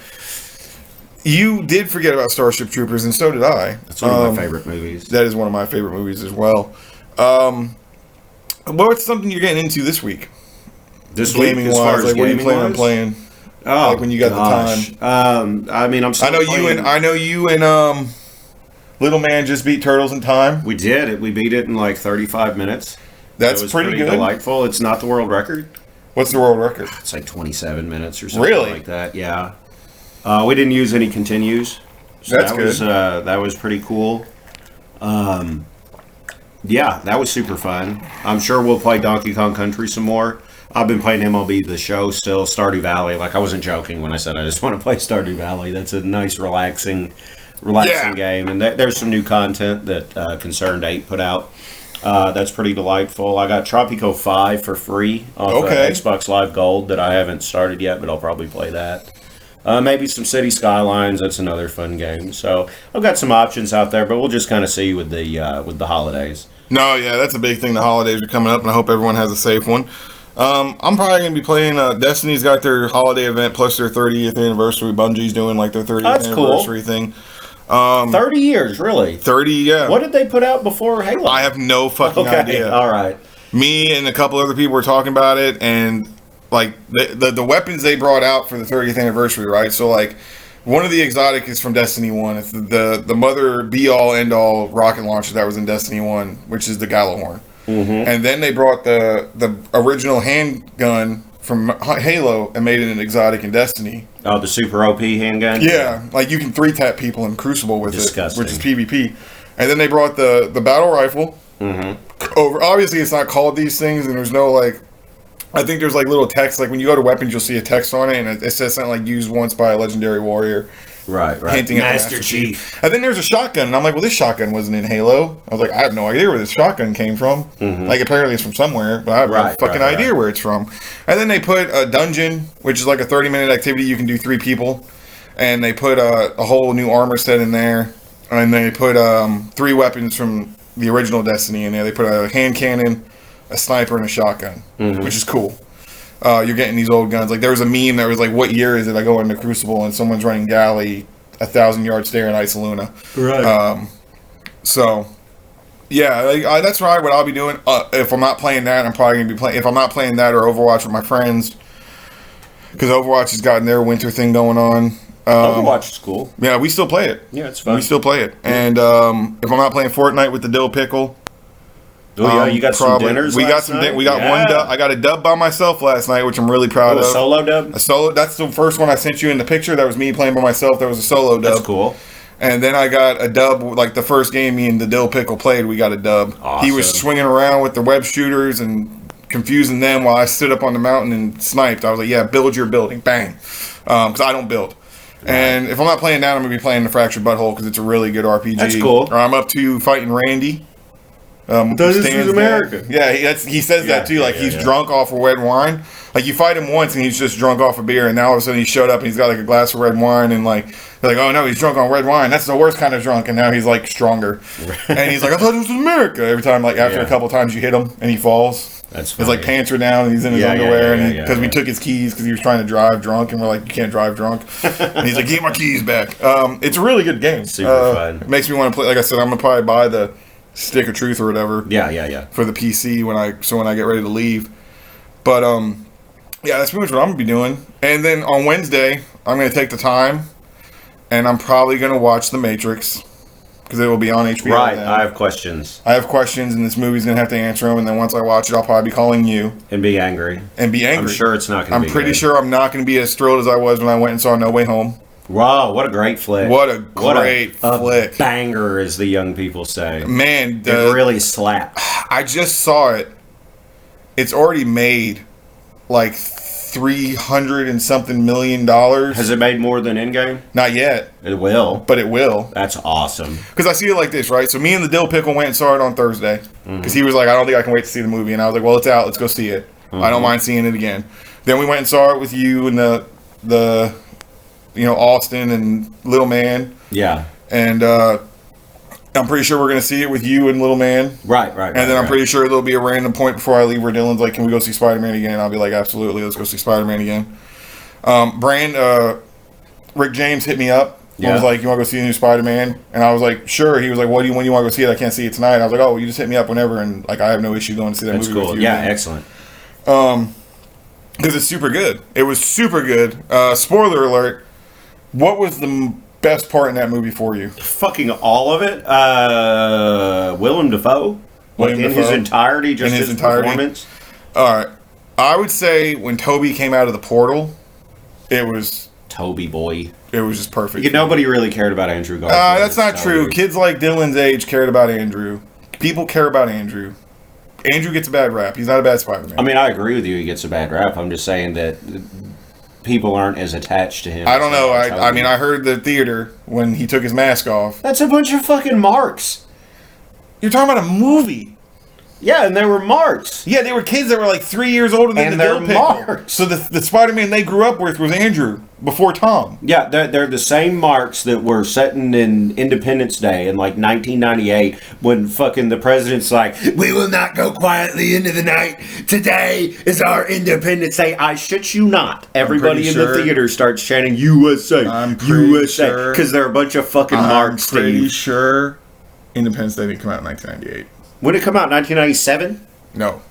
You did forget about Starship Troopers, and so did I. That's one of my favorite movies. That is one of my favorite movies as well. What's something you're getting into this week? This week, as far as like, what are you planning on gaming-wise? playing? Oh, like when you got the time. I mean, I'm still playing. I know you and Little Man just beat Turtles in Time. We did it. We beat it in like 35 minutes. That's It was pretty good. Delightful. It's not the world record. What's the world record? It's like 27 minutes or something Really? like that. Yeah. We didn't use any continues. So That's good. good. That was pretty cool. Yeah, that was super fun. I'm sure we'll play Donkey Kong Country some more. I've been playing MLB The Show still, Stardew Valley. Like, I wasn't joking when I said I just want to play Stardew Valley. That's a nice, relaxing game. And there's some new content that Concerned 8 put out. That's pretty delightful. I got Tropico 5 for free off Xbox Live Gold that I haven't started yet, but I'll probably play that. Maybe some City Skylines. That's another fun game. So I've got some options out there, but we'll just kind of see with the holidays. No, yeah, that's a big thing. The holidays are coming up, and I hope everyone has a safe one. I'm probably going to be playing Destiny's got their holiday event plus their 30th anniversary. Bungie's doing like their 30th anniversary thing. 30 years, really? 30, yeah. What did they put out before Halo? I have no fucking idea. All right. Me and a couple other people were talking about it, and like the weapons they brought out for the 30th anniversary, right? So like one of the exotic is from Destiny 1. It's the mother be-all, end-all rocket launcher that was in Destiny 1, which is the Gallahorn. Mm-hmm. And then they brought the original handgun from Halo and made it an exotic in Destiny. Oh, the super OP handgun? Yeah, like you can 3-tap people in Crucible with Disgusting. it, which is PvP. And then they brought the battle rifle over. Obviously, it's not called these things, and there's no like. I think there's like little text, like when you go to weapons, you'll see a text on it, and it says something like used once by a legendary warrior. Right. Hinting at Master Chief. And then there's a shotgun, and I'm like, well, this shotgun wasn't in Halo. I was like, I have no idea where this shotgun came from. Mm-hmm. Like, apparently it's from somewhere, but I have no fucking idea where it's from. And then they put a dungeon, which is like a 30-minute activity. You can do 3 people. And they put a whole new armor set in there. And they put 3 weapons from the original Destiny in there. They put a hand cannon, a sniper, and a shotgun, which is cool. You're getting these old guns. Like, there was a meme that was like, what year is it? I go into Crucible and someone's running Galley 1,000-yard stare in Isoluna. Right. So, yeah, that's right. What I'll be doing. If I'm not playing that, I'm probably going to be playing. If I'm not playing that or Overwatch with my friends, because Overwatch has gotten their winter thing going on. Overwatch is cool. Yeah, we still play it. Yeah, it's fun. We still play it. And if I'm not playing Fortnite with the Dill Pickle. Oh yeah, you got some dinners. We got one dub. I got a dub by myself last night, which I'm really proud of. A solo dub? A solo. That's the first one I sent you in the picture. That was me playing by myself. That was a solo dub. That's cool. And then I got a dub, like the first game me and the Dill Pickle played, we got a dub. Awesome. He was swinging around with the web shooters and confusing them while I stood up on the mountain and sniped. I was like, yeah, build your building. Bang. Because I don't build. Right. And if I'm not playing that, I'm going to be playing the Fractured Butthole because it's a really good RPG. That's cool. Or I'm up to fighting Randy. This is America. Yeah, he says that too. Like he's drunk off of red wine. Like you fight him once and he's just drunk off a beer, and now all of a sudden he showed up and he's got like a glass of red wine, and like they're like, oh no, he's drunk on red wine. That's the worst kind of drunk. And now he's like stronger, and he's like, I thought this was America. Every time, like after a couple times you hit him and he falls. That's funny. His like pants are down and he's in his underwear, and because we took his keys because he was trying to drive drunk, and we're like, you can't drive drunk, and he's like, give my keys back. It's a really good game. Super fun. It makes me want to play. Like I said, I'm gonna probably buy the Stick of Truth or whatever. Yeah. For the PC when I get ready to leave. But yeah, that's pretty much what I'm gonna be doing. And then on Wednesday, I'm gonna take the time and I'm probably going to watch The Matrix because it will be on HBO. Right, then. I have questions. I have questions, and this movie's going to have to answer them, and then once I watch it, I'll probably be calling you. And be angry. I'm sure it's not going to be I'm pretty good. sure I'm not going to be as thrilled as I was when I went and saw No Way Home. Wow, what a great flick. What a great flick. A banger, as the young people say. Man, it really slapped. I just saw it. It's already made like $300 and something million. Has it made more than Endgame? Not yet. It will. But it will. That's awesome. Because I see it like this, right? So me and the Dill Pickle went and saw it on Thursday. Because he was like, I don't think I can wait to see the movie. And I was like, well, it's out. Let's go see it. I don't mind seeing it again. Then we went and saw it with you and the Austin and Little Man. Yeah. And I'm pretty sure we're going to see it with you and Little Man. Right. And then I'm pretty sure there'll be a random point before I leave where Dylan's like, can we go see Spider-Man again? And I'll be like, absolutely, let's go see Spider-Man again. Rick James hit me up. Yeah. Was like, you want to go see the new Spider-Man? And I was like, sure. He was like, when you want to go see it? I can't see it tonight. And I was like, oh, well, you just hit me up whenever. And like, I have no issue going to see that movie cool. with you. Yeah, excellent. Because it's super good. It was super good. Spoiler alert. What was the best part in that movie for you? Fucking all of it. Willem Dafoe. His entirety, just his performance. All right. I would say when Toby came out of the portal, it was... Toby boy. It was just perfect. Nobody really cared about Andrew Garfield. That's not true. Kids like Dylan's age cared about Andrew. People care about Andrew. Andrew gets a bad rap. He's not a bad Spider-Man. I mean, I agree with you. He gets a bad rap. I'm just saying that people aren't as attached to him. I don't know. I mean, I heard the theater when he took his mask off. That's a bunch of fucking marks. You're talking about a movie. Yeah, and they were marks. Yeah, they were kids that were like 3 years older than the Dill Pickle. Marks. So the Spider-Man they grew up with was Andrew before Tom. Yeah, they're the same marks that were setting in Independence Day in like 1998 when fucking the president's like, we will not go quietly into the night. Today is our Independence Day. I shit you not. Everybody in the theater starts chanting USA, USA, because they're a bunch of fucking marks. I'm pretty sure Independence Day didn't come out in 1998. When did it come out? 1997? No.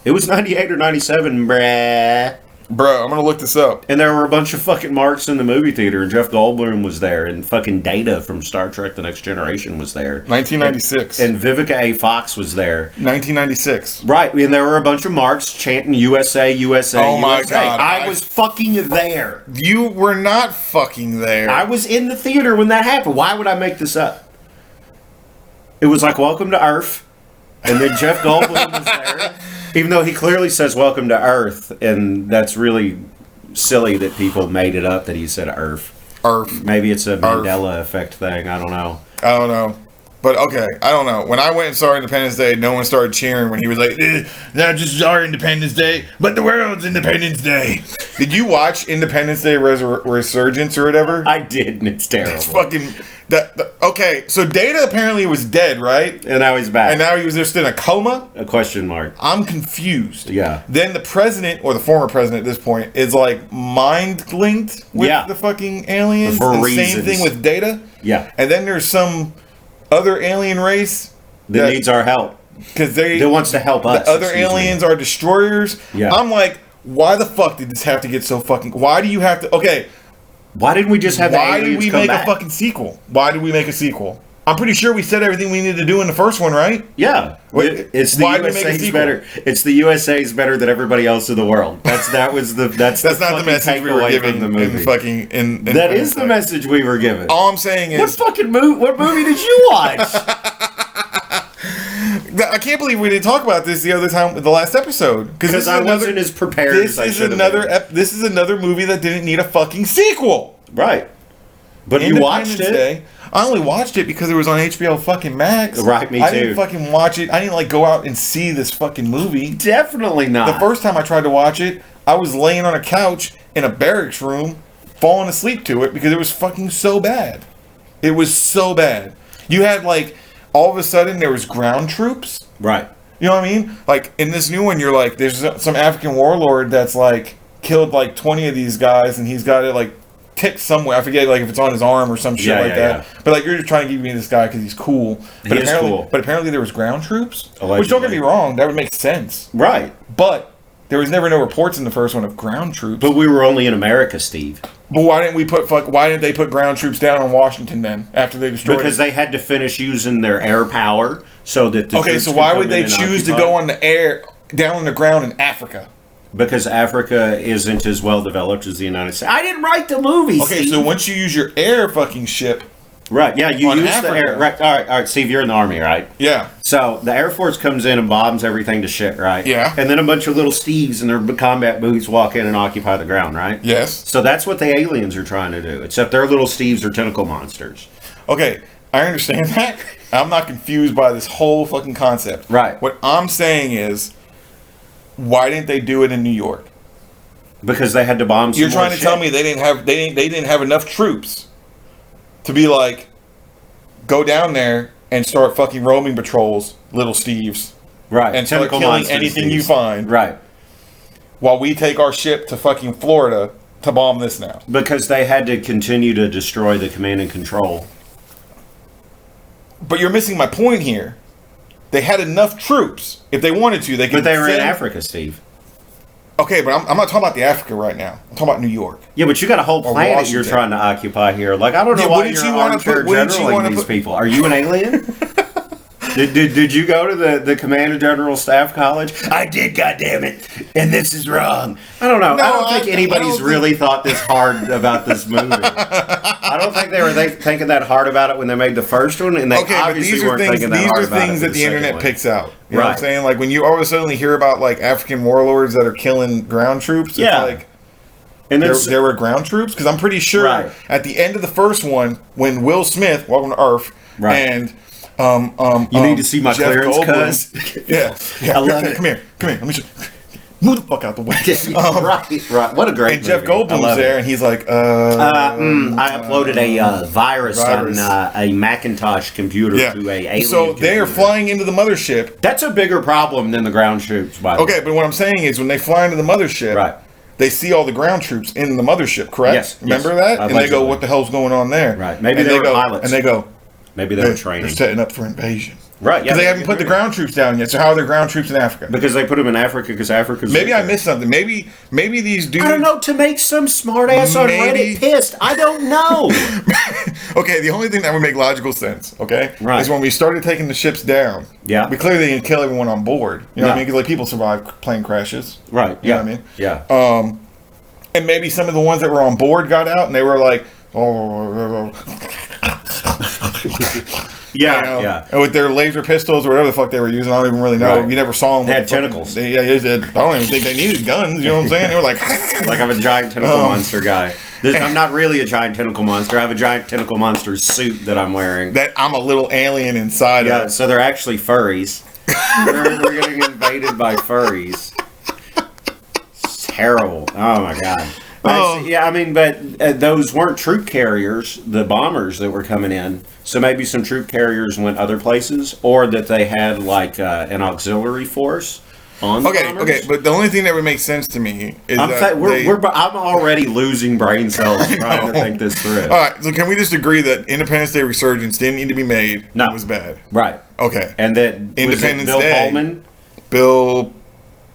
It was 98 or 97, bruh. Bro, I'm going to look this up. And there were a bunch of fucking marks in the movie theater, and Jeff Goldblum was there, and fucking Data from Star Trek The Next Generation was there. 1996. And Vivica A. Fox was there. 1996. Right, and there were a bunch of marks chanting USA, USA, oh my USA. God. I was fucking there. You were not fucking there. I was in the theater when that happened. Why would I make this up? It was like, welcome to Earth. And then Jeff Goldblum was there. Even though he clearly says, welcome to Earth. And that's really silly that people made it up that he said Earth. Earth. Maybe it's a Mandela effect thing. I don't know. I don't know. But okay, I don't know. When I went and saw Independence Day, no one started cheering when he was like, not just our Independence Day, but the world's Independence Day. Did you watch Independence Day Resurgence or whatever? I did, and it's terrible. It's fucking... okay, so Data apparently was dead, right? And now he's back. And now he was just in a coma? A question mark. I'm confused. Yeah. Then the president, or the former president at this point, is like mind-linked with the fucking aliens. For and reasons. Same thing with Data. Yeah. And then there's some other alien race that needs our help. Because they wants to help us. The other aliens are destroyers. Yeah. I'm like, why the fuck did this have to get so fucking... Why do you have to... Okay. Why didn't we just have the aliens come back? Why did we make a fucking sequel? Why did we make a sequel? I'm pretty sure we said everything we needed to do in the first one, right? Yeah. It's the USA's better. It's the USA's better than everybody else in the world. That's not the message we were given That is the message we were given. All I'm saying is, what movie did you watch? I can't believe we didn't talk about this the other time with the last episode because I wasn't as prepared as I should have been. This is another movie that didn't need a fucking sequel. Right. But you watched it. I only watched it because it was on HBO fucking Max. Right, me too. I didn't fucking watch it. I didn't go out and see this fucking movie. Definitely not. The first time I tried to watch it, I was laying on a couch in a barracks room, falling asleep to it because it was fucking so bad. It was so bad. You had all of a sudden there was ground troops. Right. You know what I mean? In this new one, you're there's some African warlord that's killed 20 of these guys, and he's got it ticked somewhere. I forget if it's on his arm or some shit that. Yeah. But you're just trying to give me this guy because he's cool. But cool. But apparently there was ground troops. Allegedly. Which, don't get me wrong, that would make sense. Right. But there was never no reports in the first one of ground troops. But we were only in America, Steve. But why didn't they put ground troops down on Washington then after they destroyed Because it? they had to finish using their air power so that the troops so could why come would they in and choose to occupy? go on the air down on the ground in Africa? Because Africa isn't as well developed as the United States. I didn't write the movie. Okay, Steve. so once you use your air fucking ship, right, yeah, you on use Africa. the air. Right, all right, Steve, you're in the Army, right? yeah, So the Air Force comes in and bombs everything to shit, right? Yeah. And then a bunch of little Steves in their combat boots walk in and occupy the ground, right? yes. So that's what the aliens are trying to do, except their little Steves are tentacle monsters. Okay, I understand that. I'm not confused by this whole fucking concept. Right. What I'm saying is, why didn't they do it in New York? Because they had to bomb some You're trying more to tell shit. me they didn't have enough troops to be like, go down there and start fucking roaming patrols, little Steves, Right. and start Tentacle killing monster anything Steves. you find, Right. while we take our ship to fucking Florida to bomb this now. Because they had to continue to destroy the command and control. But you're missing my point here. They had enough troops. If they wanted to, they could. But they were in send- Africa, Steve. Okay, but I'm not talking about the Africa right now. I'm talking about New York. Yeah, but you got a whole Or planet Washington. you're trying to occupy here. Like, I don't know Yeah, why wouldn't you're you wanna armchair wouldn't you generaling wanna these put- people. Are you an alien? Did you go to the Command and General Staff College? I did, goddammit. And this is wrong. I don't know. No, I don't think I anybody's don't really thought this hard about this movie. I don't think they were thinking that hard about it when they made the first one, and they Okay, but obviously these are weren't things. thinking that These hard are about it things for that the second internet one. picks out. You know what I'm Right. saying? Like when you all of a sudden hear about like African warlords that are killing ground troops. It's Yeah. like And there, then there were ground troops because I'm pretty sure Right. at the end of the first one when Will Smith, Welcome to Earth, Right. and You need to see my Jeff clearance, Goldblum. cuz. Yeah, I love it. Come here. Let me show. Move the fuck out the way. Right. What a great And Jeff movie. I Goldblum's love it. there, and he's like, I uploaded a virus virus. on a Macintosh computer yeah. to a alien So they're computer. flying into the mothership. That's a bigger problem than the ground troops, by the way. Okay, but what I'm saying is when they fly into the mothership, Right. they see all the ground troops in the mothership, correct? Yes, Remember yes. that? And they go, Allegedly. what the hell's going on there? Right. Maybe and they were go, pilots. And they go, Maybe they were they're training. setting up for invasion. Right, yeah. Because they haven't put the ground troops down yet. So how are there ground troops in Africa? Because they put them in Africa because Africa's... Maybe I missed something. Maybe these dudes... I don't know, to make some smartass on Maybe- Reddit pissed. I don't know. Okay, the only thing that would make logical sense, okay, Right. is when we started taking the ships down. Yeah. We clearly didn't kill everyone on board. You know what I No. mean? Because like people survive plane crashes. Right, You know yeah. what I mean? Yeah. And maybe some of the ones that were on board got out and they were like, oh, yeah, you know, yeah. and with their laser pistols or whatever the fuck they were using. I don't even really know. Right. You never saw them. They with had the fucking- tentacles. Yeah, they did. I don't even think they needed guns. You know what I'm saying? They were like, Like I'm a giant tentacle monster guy. I'm not really a giant tentacle monster. I have a giant tentacle monster suit that I'm wearing. that I'm a little alien inside Yeah, of. so they're actually furries. we're getting invaded by furries. It's terrible. Oh my god. Oh. Yeah, I mean, but those weren't troop carriers, the bombers that were coming in. So maybe some troop carriers went other places, or that they had like an auxiliary force on the bombers. Okay, but the only thing that would make sense to me is I'm that I'm already losing brain cells trying to think this through. all right, so can we just agree that Independence Day Resurgence didn't need to be made? No. It was bad. Right. Okay. And that Independence Bill Day. Pullman? Bill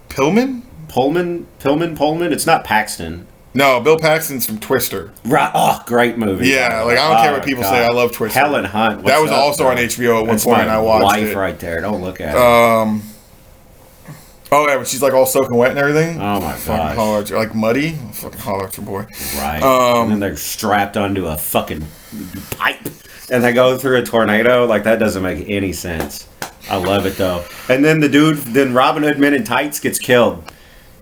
Pillman? Pullman? It's not Paxton. No, Bill Paxton's from Twister. Right. Oh, great movie. Yeah, like I don't care what people say. I love Twister. Helen Hunt. That was what's up, also bro? on HBO at one That's point, my and I watched wife it. right there. Don't look at it. Oh yeah, but she's like all soaking wet and everything. Oh my Fucking gosh. holler at you, like muddy. Fucking holler at your boy. Right. And then they're strapped onto a fucking pipe and they go through a tornado. Like, that doesn't make any sense. I love it, though. And then then Robin Hood Men in Tights gets killed.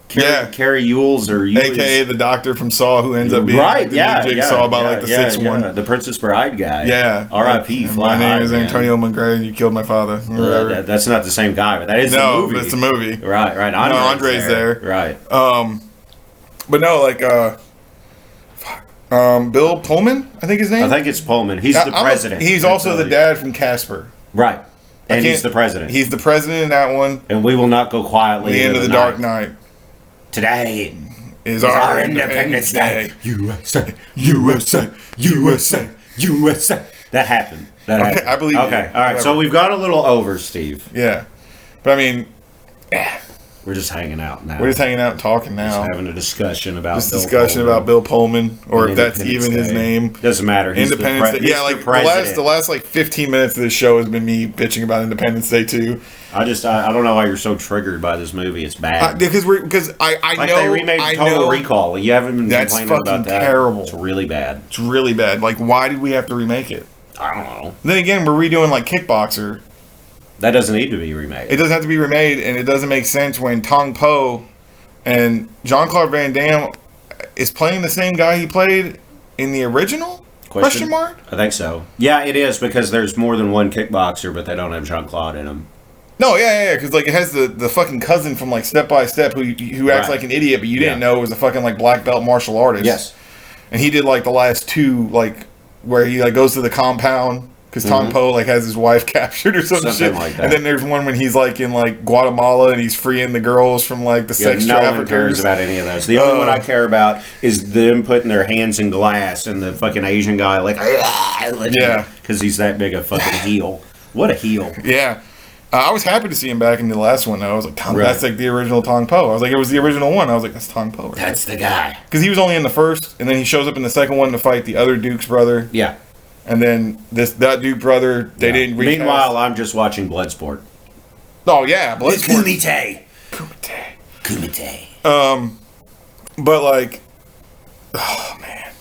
Carrie Ewells or Ewells. AKA the doctor from Saw who ends up being Right, the yeah. new Jigsaw by like the sixth one. The Princess Bride guy. Yeah. R.I.P. My name is man. Antonio McGregor. You killed my father. Or whatever. That's not the same guy, but that is the No, movie. but it's a movie. Right. Andre's there. Right. But no, like, Bill Pullman, I think his name. I think it's Pullman. He's the president. He's also the dad from Casper. Right. And I he's can't- the president. He's the president in that one. And we will not go quietly The end into of the Dark Knight Today is our Independence Day. USA, USA, USA, USA. That happened. Okay, I believe you. Okay, all right. Whatever. So we've gone a little over, Steve. Yeah, but I mean, We're just hanging out now. We're just hanging out and talking now. Just having a discussion about Bill Pullman, or if that's even his name. Doesn't matter. He's Independence Day. Yeah, like the last like 15 minutes of this show has been me bitching about Independence Day 2. I don't know why you're so triggered by this movie. It's bad. Because I like know they remade Total Recall. You haven't been complaining about that. That's terrible. It's really bad. It's really bad. Like, why did we have to remake it? I don't know. Then again, we're redoing like Kickboxer. That doesn't need to be remade. It doesn't have to be remade, and it doesn't make sense when Tong Po and Jean-Claude Van Damme is playing the same guy he played in the original? Question mark? I think so. Yeah, it is, because there's more than one kickboxer, but they don't have Jean-Claude in them. No, yeah, because like it has the fucking cousin from like Step by Step who acts like an idiot, but you didn't know was a fucking like black belt martial artist. Yes. And he did like the last two, like where he like goes to the compound. Because Tong Po like has his wife captured or something shit. Like that. And then there's one when he's like in like Guatemala and he's freeing the girls from like the sex traffickers. No one cares about any of those. The only one I care about is them putting their hands in glass and the fucking Asian guy like because he's that big a fucking heel. What a heel. Yeah. I was happy to see him back in the last one though. I was like, that's like the original Tong Po. I was like, it was the original one. I was like, that's Tong Po. Right? That's the guy. Because he was only in the first, and then he shows up in the second one to fight the other Duke's brother. Yeah. And then that Duke brother, they didn't recast. Meanwhile, I'm just watching Bloodsport. Oh yeah, Bloodsport. Kumite. But like, oh man,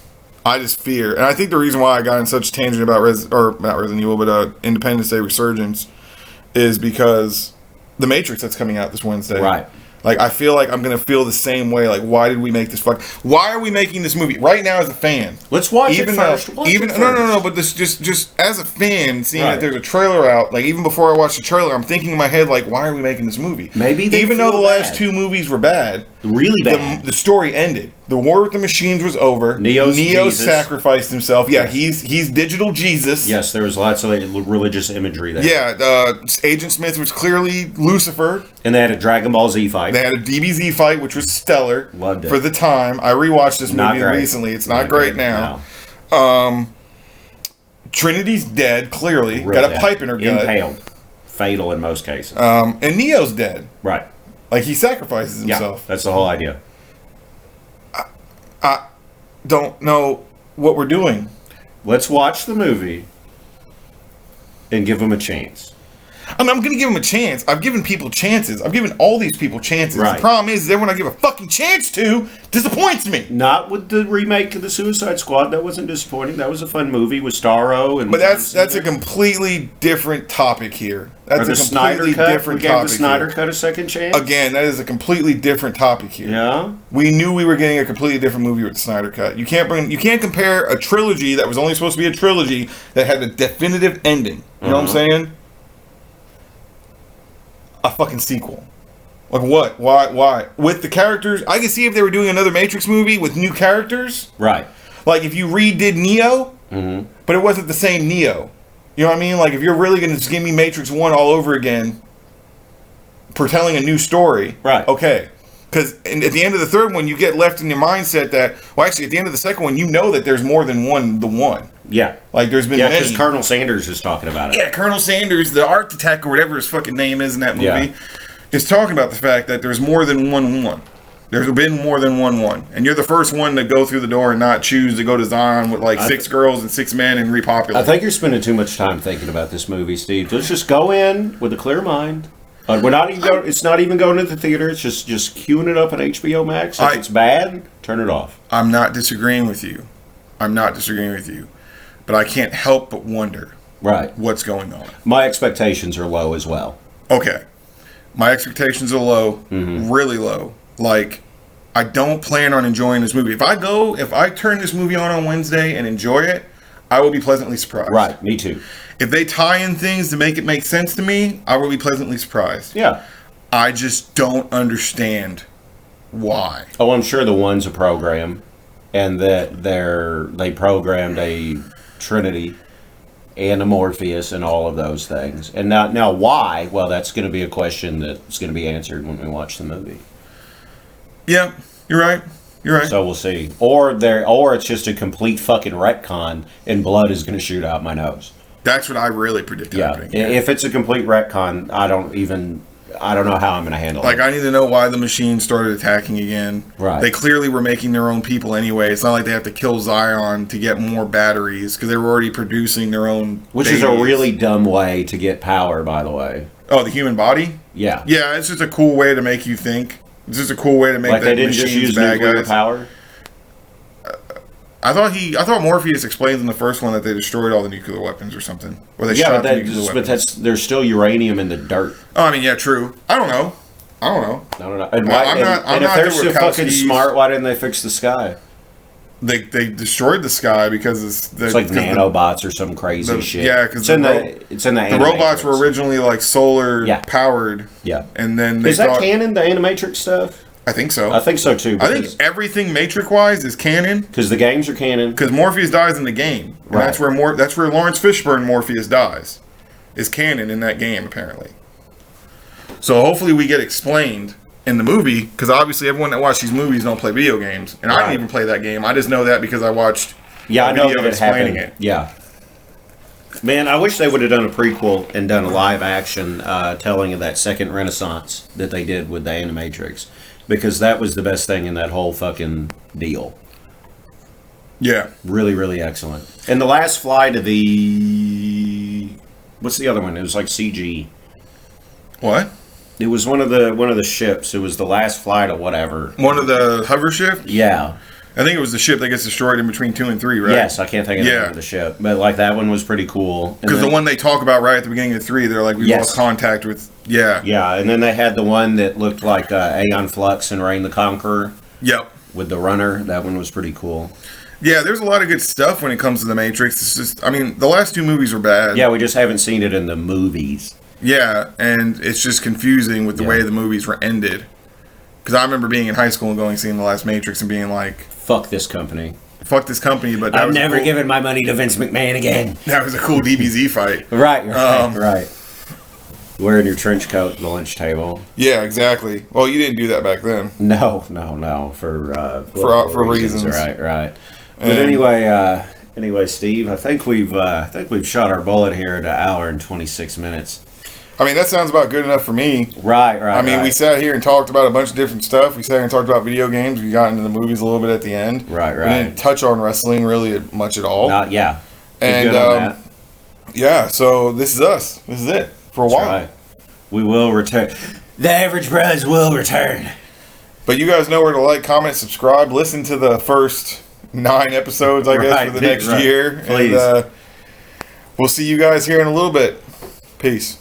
I just fear, and I think the reason why I got in such a tangent about not Resident Evil, but Independence Day Resurgence, is because the Matrix that's coming out this Wednesday. Right. Like, I feel like I'm going to feel the same way. Like, why did we make this why are we making this movie? Right now, as a fan. Let's watch it first. No, but this just as a fan, seeing that there's a trailer out, like, even before I watch the trailer, I'm thinking in my head, like, why are we making this movie? Maybe even though the last two movies were bad. Really bad. The story ended. The war with the machines was over. Neo sacrificed himself. Yeah, he's digital Jesus. Yes, there was lots of religious imagery there. Yeah, Agent Smith was clearly Lucifer. And they had a Dragon Ball Z fight. They had a DBZ fight, which was stellar. Loved it. For the time. I rewatched this movie recently. It's not great now. No. Trinity's dead, clearly. Got a pipe in her gut. Impaled. Fatal in most cases. And Neo's dead. Right. Like, he sacrifices himself. Yeah, that's the whole idea. I don't know what we're doing. Let's watch the movie and give them a chance. I mean, I'm going to give them a chance. I've given people chances. I've given all these people chances. Right. The problem is everyone I give a fucking chance to disappoints me. Not with the remake of the Suicide Squad. That wasn't disappointing. That was a fun movie with Starro. But that's a completely different topic here. That's a completely different topic. Gave the Snyder Cut a second chance? Again, that is a completely different topic here. Yeah? We knew we were getting a completely different movie with the Snyder Cut. You can't compare a trilogy that was only supposed to be a trilogy that had a definitive ending. You know what I'm saying? A fucking sequel. Like what? Why? With the characters, I could see if they were doing another Matrix movie with new characters. Right. Like if you redid Neo, but it wasn't the same Neo. You know what I mean? Like if you're really going to just give me Matrix 1 all over again, foretelling a new story. Right. Okay. Because at the end of the third one, you get left in your mindset that, well, actually, at the end of the second one, you know that there's more than the one. Yeah. Like, there's been many. Because Colonel Sanders is talking about it. Yeah, Colonel Sanders, the architect or whatever his fucking name is in that movie, is talking about the fact that there's more than one. There's been more than one. And you're the first one to go through the door and not choose to go to Zion with, like, 6 girls and 6 men and repopulate. I think you're spending too much time thinking about this movie, Steve. Let's just go in with a clear mind. We're not even it's not even going to the theater. It's just queuing it up on HBO Max. If it's bad, turn it off. I'm not disagreeing with you. But I can't help but wonder what's going on. My expectations are low as well. Okay. My expectations are low, really low. Like, I don't plan on enjoying this movie. If I turn this movie on Wednesday and enjoy it, I will be pleasantly surprised. Right, me too. If they tie in things to make it make sense to me, I will be pleasantly surprised. Yeah. I just don't understand why. Oh, I'm sure the one's a program, and that they programmed a Trinity and a Morpheus and all of those things. And now why? Well, that's going to be a question that's going to be answered when we watch the movie. Yeah, you're right. So we'll see. Or it's just a complete fucking retcon, and blood is going to shoot out my nose. That's what I really predict happening. Yeah. If it's a complete retcon, I don't even I don't know how I'm going to handle Like, it. I need to know why the machines started attacking again. Right. They clearly were making their own people anyway. It's not like they have to kill Zion to get more batteries because they were already producing their own. Which babies. is a really dumb way to get power, by the way. Oh, the human body? Yeah. Yeah, it's just a cool way to make you think. It's just a cool way to make Like the they didn't just machines use bad nuclear guys. power? I thought Morpheus explains in the first one that they destroyed all the nuclear weapons or something. Or they shot the nuclear weapons. There's still uranium in the dirt. Oh, I mean, yeah, true. I don't know. I don't know. And, I'm if not they're so fucking Wachowskis. smart, why didn't they fix the sky? They destroyed the sky because It's like nanobots or some crazy shit. Yeah, because it's in the the robots were Animatrix. originally like solar powered. Yeah. And then Is that canon, the Animatrix stuff? I think so. I think so too. I think everything Matrix-wise is canon. Because the games are canon. Because Morpheus dies in the game. And Right. that's where Lawrence Fishburne Morpheus dies. Is canon in that game, apparently. So hopefully we get explained in the movie, because obviously everyone that watches these movies don't play video games. And I didn't even play that game. I just know that because I watched I know video that it explaining happened. it. Yeah. Man, I wish they would have done a prequel and done a live action telling of that second renaissance that they did with the Animatrix. Because that was the best thing in that whole fucking deal. Yeah. Really, really excellent. And the last flight of the... What's the other one? It was like CG. What? It was one of the ships. It was the last flight of whatever. One of the hover ships? Yeah. I think it was the ship that gets destroyed in between 2 and 3, right? Yes, I can't think of the name of the ship. But like that one was pretty cool. Because the one they talk about right at the beginning of 3, they're like, we lost contact with... Yeah. Yeah, and then they had the one that looked like Aeon Flux and Reign the Conqueror. Yep. With the runner. That one was pretty cool. Yeah, there's a lot of good stuff when it comes to the Matrix. It's just, I mean, the last 2 movies were bad. Yeah, we just haven't seen it in the movies. Yeah, and it's just confusing with the way the movies were ended. Because I remember being in high school and going seeing the last Matrix and being like, fuck this company. Fuck this company, but I'm never giving my money to Vince McMahon again. That was a cool DBZ fight. Right. Wearing your trench coat at the lunch table. Yeah, exactly. Well, you didn't do that back then. No. For reasons. Right. But anyway, Steve, I think we've shot our bullet here at 1 hour and 26 minutes. I mean, that sounds about good enough for me. Right. I mean, we sat here and talked about a bunch of different stuff. We sat here and talked about video games. We got into the movies a little bit at the end. Right. We didn't touch on wrestling really much at all. And yeah, so this is us. This is it for a while. Right. We will return. The Average Bros will return. But you guys know where to like, comment, subscribe. Listen to the first 9 episodes, I guess, for the next year. Please. And we'll see you guys here in a little bit. Peace.